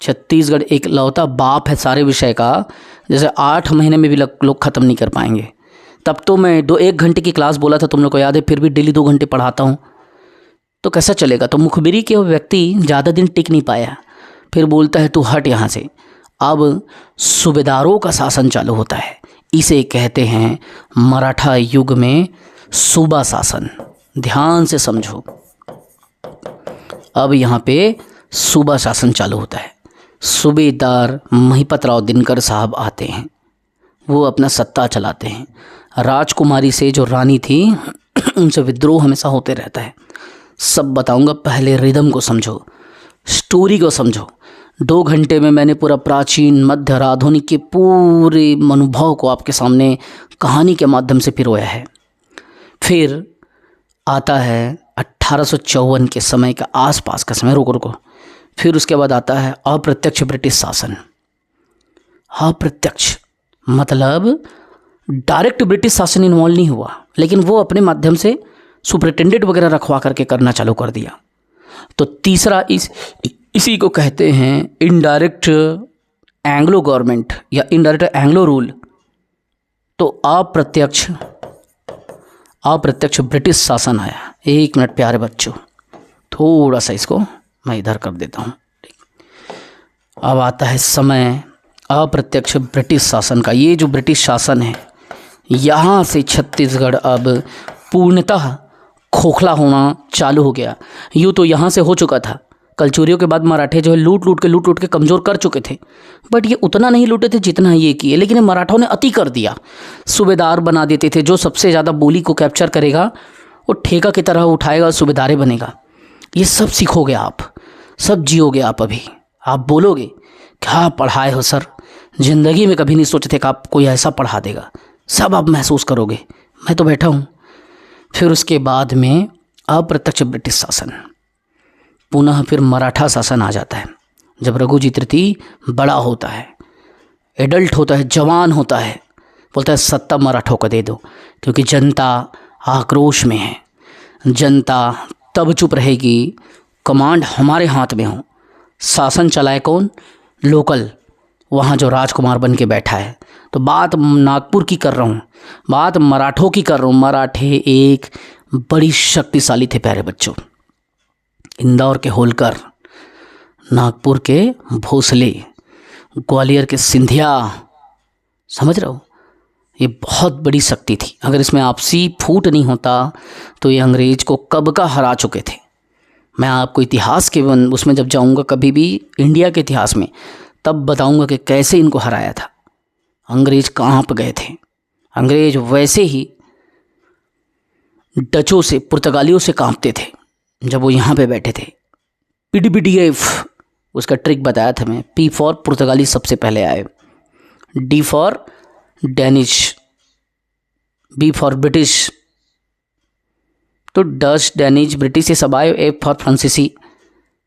छत्तीसगढ़ एक लौता बाप है सारे विषय का, जैसे 8 महीने में भी लोग ख़त्म नहीं कर पाएंगे। तब तो मैं 1 घंटे की क्लास बोला था, तुम लोग को याद है, फिर भी डेली 2 घंटे पढ़ाता हूँ, तो कैसा चलेगा? तो मुखबिरी के व्यक्ति ज़्यादा दिन टिक नहीं पाया, फिर बोलता है तू हट यहाँ से। अब सूबेदारों का शासन चालू होता है। इसे कहते हैं मराठा युग में सूबा शासन। ध्यान से समझो, अब यहाँ पे सूबा शासन चालू होता है। सूबेदार महिपतराव दिनकर साहब आते हैं, वो अपना सत्ता चलाते हैं। राजकुमारी से जो रानी थी उनसे विद्रोह हमेशा होते रहता है। सब बताऊंगा, पहले रिदम को समझो, स्टोरी को समझो। 2 घंटे में मैंने पूरा प्राचीन, मध्य और आधुनिक के पूरे अनुभव को आपके सामने कहानी के माध्यम से पिरोया है। फिर आता है 1854 के समय का आसपास का समय, रुको। फिर उसके बाद आता है अप्रत्यक्ष ब्रिटिश शासन। अप्रत्यक्ष मतलब डायरेक्ट ब्रिटिश शासन इन्वॉल्व नहीं हुआ, लेकिन वो अपने माध्यम से सुपरिटेंडेंट वगैरह रखवा करके करना चालू कर दिया। तो तीसरा इसी को कहते हैं इनडायरेक्ट एंग्लो गवर्नमेंट या इनडायरेक्ट एंग्लो रूल। तो अप्रत्यक्ष ब्रिटिश शासन आया। 1 मिनट प्यारे बच्चों, थोड़ा सा इसको मैं इधर कर देता हूँ। अब आता है समय अप्रत्यक्ष ब्रिटिश शासन का। ये जो ब्रिटिश शासन है, यहाँ से छत्तीसगढ़ अब पूर्णतः खोखला होना चालू हो गया। यूँ तो यहाँ से हो चुका था, कलचुरियों के बाद मराठे जो है लूट लूट के कमज़ोर कर चुके थे, बट ये उतना नहीं लूटे थे जितना ये किए। लेकिन मराठों ने अति कर दिया, सूबेदार बना देते थे। जो सबसे ज़्यादा बोली को कैप्चर करेगा वो ठेका की तरह उठाएगा, सूबेदार बनेगा। ये सब सीखोगे आप, सब जियोगे आप। अभी आप बोलोगे क्या पढ़ाए हो सर, ज़िंदगी में कभी नहीं सोचे थे कि आप कोई ऐसा पढ़ा देगा। सब आप महसूस करोगे, मैं तो बैठा हूँ। फिर उसके बाद में अप्रत्यक्ष ब्रिटिश शासन, पुनः फिर मराठा शासन आ जाता है। जब रघुजी तृतीय बड़ा होता है, एडल्ट होता है, जवान होता है, बोलता है सत्ता मराठों को दे दो, क्योंकि जनता आक्रोश में है। जनता तब चुप रहेगी, कमांड हमारे हाथ में हो। शासन चलाए कौन? लोकल, वहाँ जो राजकुमार बन के बैठा है। तो बात नागपुर की कर रहा हूँ, बात मराठों की कर रहा हूँ। मराठे एक बड़ी शक्तिशाली थे प्यारे बच्चों। इंदौर के होलकर, नागपुर के भोसले, ग्वालियर के सिंधिया, समझ रहे हो? ये बहुत बड़ी शक्ति थी। अगर इसमें आपसी फूट नहीं होता तो ये अंग्रेज को कब का हरा चुके थे। मैं आपको इतिहास के उसमें जब जाऊंगा कभी भी, इंडिया के इतिहास में, तब बताऊंगा कि कैसे इनको हराया था। अंग्रेज कांप गए थे। अंग्रेज वैसे ही डचों से, पुर्तगालियों से कांपते थे जब वो यहाँ पे बैठे थे। पीडीबीडीएफ, उसका ट्रिक बताया था मैं। पी फॉर पुर्तगाली सबसे पहले आए, D for Danish, B for British, तो डच, डेनिश, ब्रिटिश ये सब आए, ए फॉर फ्रांसीसी।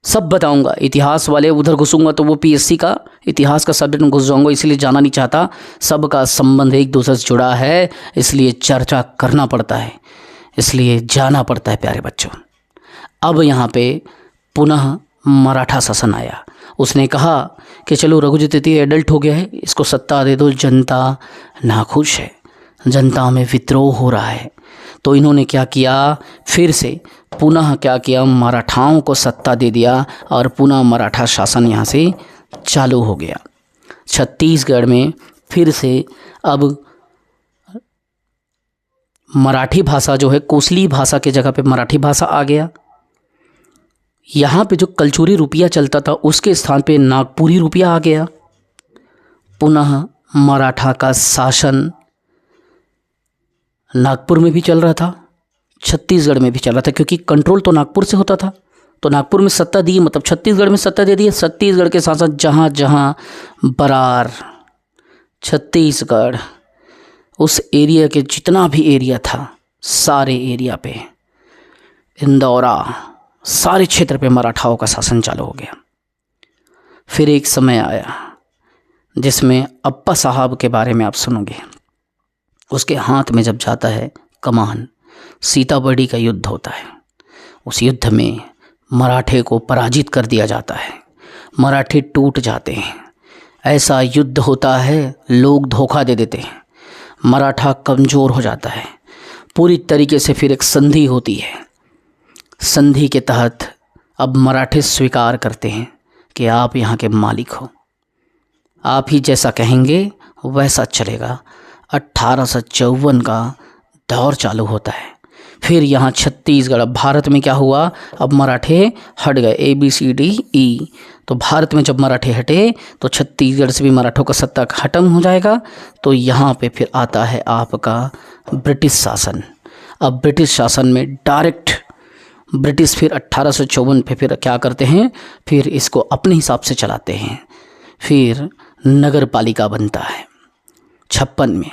सब बताऊंगा। इतिहास वाले उधर घुसूंगा तो वो पीएससी का इतिहास का सब्जेक्ट में घुस जाऊंगा, इसलिए जाना नहीं चाहता। सबका संबंध एक दूसरे से जुड़ा है, इसलिए चर्चा करना पड़ता है, इसलिए जाना पड़ता है प्यारे बच्चों। अब यहाँ पे पुनः मराठा शासन आया। उसने कहा कि चलो रघुजी तृतीय एडल्ट हो गया है, इसको सत्ता दे दो। जनता नाखुश है, जनता में विद्रोह हो रहा है। तो इन्होंने क्या किया, फिर से पुनः क्या किया, मराठाओं को सत्ता दे दिया और पुनः मराठा शासन यहाँ से चालू हो गया। छत्तीसगढ़ में फिर से अब मराठी भाषा जो है, कोसली भाषा के जगह पे मराठी भाषा आ गया। यहाँ पे जो कलचुरी रुपया चलता था उसके स्थान पे नागपुरी रुपया आ गया। पुनः मराठा का शासन नागपुर में भी चल रहा था, छत्तीसगढ़ में भी चल रहा था, क्योंकि कंट्रोल तो नागपुर से होता था। तो नागपुर में सत्ता दी, मतलब छत्तीसगढ़ में सत्ता दे दी। छत्तीसगढ़ के साथ साथ जहाँ जहाँ बरार, छत्तीसगढ़, उस एरिया के जितना भी एरिया था, सारे एरिया पे, इंदौरा, सारे क्षेत्र पे मराठाओं का शासन चालू हो गया। फिर एक समय आया जिसमें अप्पा साहब के बारे में आप सुनोगे। उसके हाथ में जब जाता है कमान, सीताबढ़ी का युद्ध होता है। उस युद्ध में मराठे को पराजित कर दिया जाता है, मराठे टूट जाते हैं। ऐसा युद्ध होता है, लोग धोखा दे देते हैं, मराठा कमज़ोर हो जाता है पूरी तरीके से। फिर एक संधि होती है, संधि के तहत अब मराठे स्वीकार करते हैं कि आप यहाँ के मालिक हो, आप ही जैसा कहेंगे वैसा चलेगा। 1854 का दौर चालू होता है। फिर यहाँ छत्तीसगढ़, अब भारत में क्या हुआ, अब मराठे हट गए, ABCDE। तो भारत में जब मराठे हटे तो छत्तीसगढ़ से भी मराठों का सत्ता खत्म हो जाएगा। तो यहाँ पे फिर आता है आपका ब्रिटिश शासन। अब ब्रिटिश शासन में डायरेक्ट ब्रिटिश फिर 1854 पे फिर क्या करते हैं, फिर इसको अपने हिसाब से चलाते हैं। फिर नगर पालिका बनता है, 56 में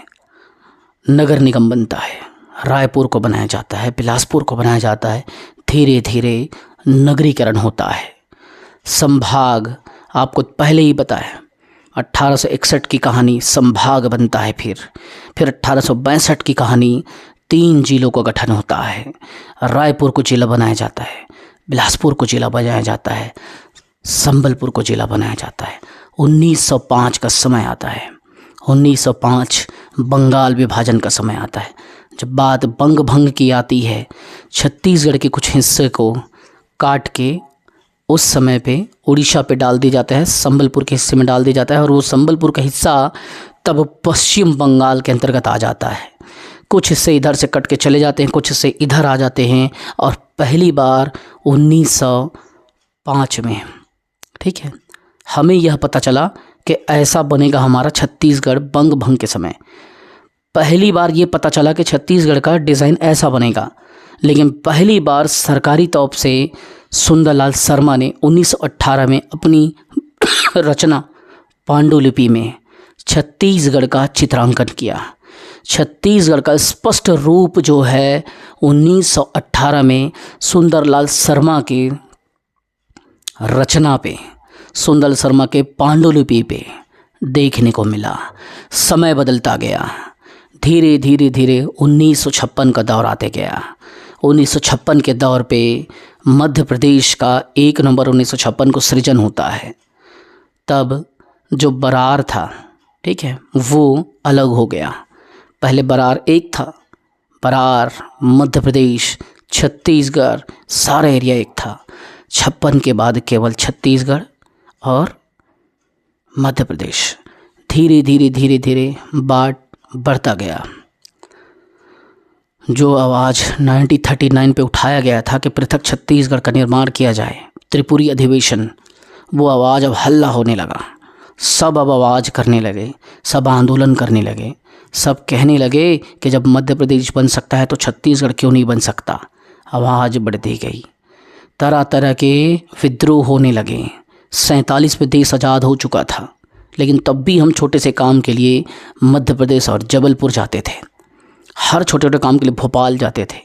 नगर निगम बनता है, रायपुर को बनाया जाता है, बिलासपुर को बनाया जाता है। धीरे धीरे नगरीकरण होता है। संभाग आपको पहले ही बताया, 1861 की कहानी संभाग बनता है। फिर 1862 की कहानी 3 जिलों का गठन होता है। रायपुर को जिला बनाया जाता है, बिलासपुर को जिला बनाया जाता है, संबलपुर को जिला बनाया जाता है। 1905 का समय आता है, 1905 बंगाल विभाजन का समय आता है। जब बात बंग भंग की आती है, छत्तीसगढ़ के कुछ हिस्से को काट के उस समय पे उड़ीसा पे डाल दिया जाता है, संबलपुर के हिस्से में डाल दिया जाता है। और वो संबलपुर का हिस्सा तब पश्चिम बंगाल के अंतर्गत आ जाता है। कुछ हिस्से इधर से कट के चले जाते हैं, कुछ हिस्से इधर आ जाते हैं। और पहली बार 1905 में, ठीक है, हमें यह पता चला कि ऐसा बनेगा हमारा छत्तीसगढ़ बंग भंग के समय। पहली बार ये पता चला कि छत्तीसगढ़ का डिज़ाइन ऐसा बनेगा। लेकिन पहली बार सरकारी तौर से सुंदरलाल शर्मा ने 1918 में अपनी रचना पांडुलिपि में छत्तीसगढ़ का चित्रांकन किया। छत्तीसगढ़ का स्पष्ट रूप जो है 1918 में सुंदरलाल शर्मा की रचना पे, सुंदर शर्मा के पांडुलिपि पे देखने को मिला। समय बदलता गया, धीरे धीरे धीरे 1956 का दौर आते गया। 1956 के दौर पे मध्य प्रदेश का 1 नवंबर 1956 को सृजन होता है। तब जो बरार था, ठीक है, वो अलग हो गया। पहले बरार एक था, बरार, मध्य प्रदेश, छत्तीसगढ़, सारा एरिया एक था। 56 के बाद केवल छत्तीसगढ़ और मध्य प्रदेश। धीरे धीरे धीरे धीरे बाट बढ़ता गया। जो आवाज़ 1939 पे उठाया गया था कि पृथक छत्तीसगढ़ का निर्माण किया जाए, त्रिपुरी अधिवेशन, वो आवाज़ अब हल्ला होने लगा। सब अब आवाज़ करने लगे, सब आंदोलन करने लगे, सब कहने लगे कि जब मध्य प्रदेश बन सकता है तो छत्तीसगढ़ क्यों नहीं बन सकता। आवाज़ बढ़ती गई। तरह तरह के विद्रोह होने लगे। 47 में देश आज़ाद हो चुका था, लेकिन तब भी हम छोटे से काम के लिए मध्य प्रदेश और जबलपुर जाते थे। हर छोटे छोटे काम के लिए भोपाल जाते थे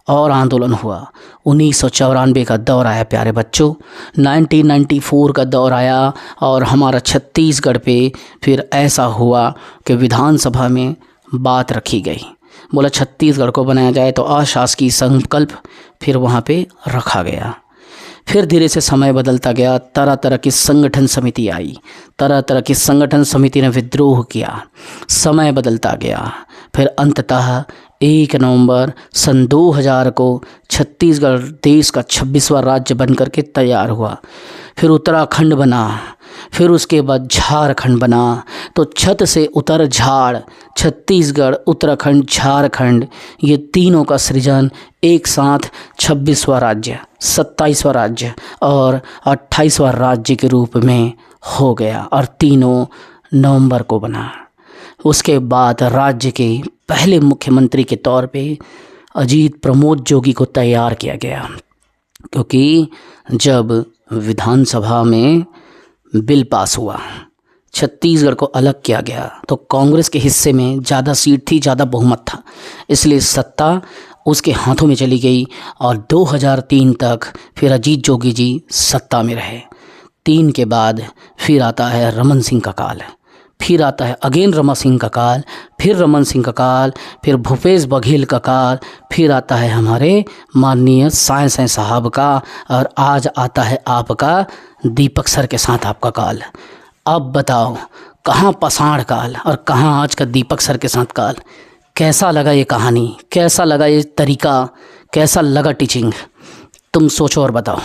और आंदोलन हुआ। 1994 का दौर आया प्यारे बच्चों, 1994 का दौर आया और हमारा छत्तीसगढ़ पे फिर ऐसा हुआ कि विधानसभा में बात रखी गई। बोला छत्तीसगढ़ को बनाया जाए, तो अशासकीय संकल्प फिर वहाँ पे रखा गया। फिर धीरे से समय बदलता गया, तरह तरह की संगठन समिति आई, तरह तरह की संगठन समिति ने विद्रोह किया, समय बदलता गया। फिर अंततः 1 नवंबर सन 2000 को छत्तीसगढ़ देश का 26वां राज्य बनकर के तैयार हुआ। फिर उत्तराखंड बना, फिर उसके बाद झारखंड बना। तो छत से उतर झाड़, छत्तीसगढ़, उत्तराखंड, झारखंड, ये तीनों का सृजन एक साथ 26वां राज्य, 27वां राज्य और 28वां राज्य के रूप में हो गया और तीनों नवंबर को बना। उसके बाद राज्य के पहले मुख्यमंत्री के तौर पे अजीत प्रमोद जोगी को तैयार किया गया, क्योंकि जब विधानसभा में बिल पास हुआ, छत्तीसगढ़ को अलग किया गया, तो कांग्रेस के हिस्से में ज़्यादा सीट थी, ज़्यादा बहुमत था, इसलिए सत्ता उसके हाथों में चली गई और 2003 तक फिर अजीत जोगी जी सत्ता में रहे। 3 के बाद फिर आता है रमन सिंह का काल, फिर आता है अगेन रमन सिंह का काल, फिर रमन सिंह का काल, फिर भूपेश बघेल का काल, फिर आता है हमारे माननीय साईं साहब का, और आज आता है आपका दीपक सर के साथ आपका काल। अब बताओ कहाँ पसाड़ काल और कहाँ आज का दीपक सर के साथ काल। कैसा लगा ये कहानी, कैसा लगा ये तरीका, कैसा लगा टीचिंग, तुम सोचो और बताओ।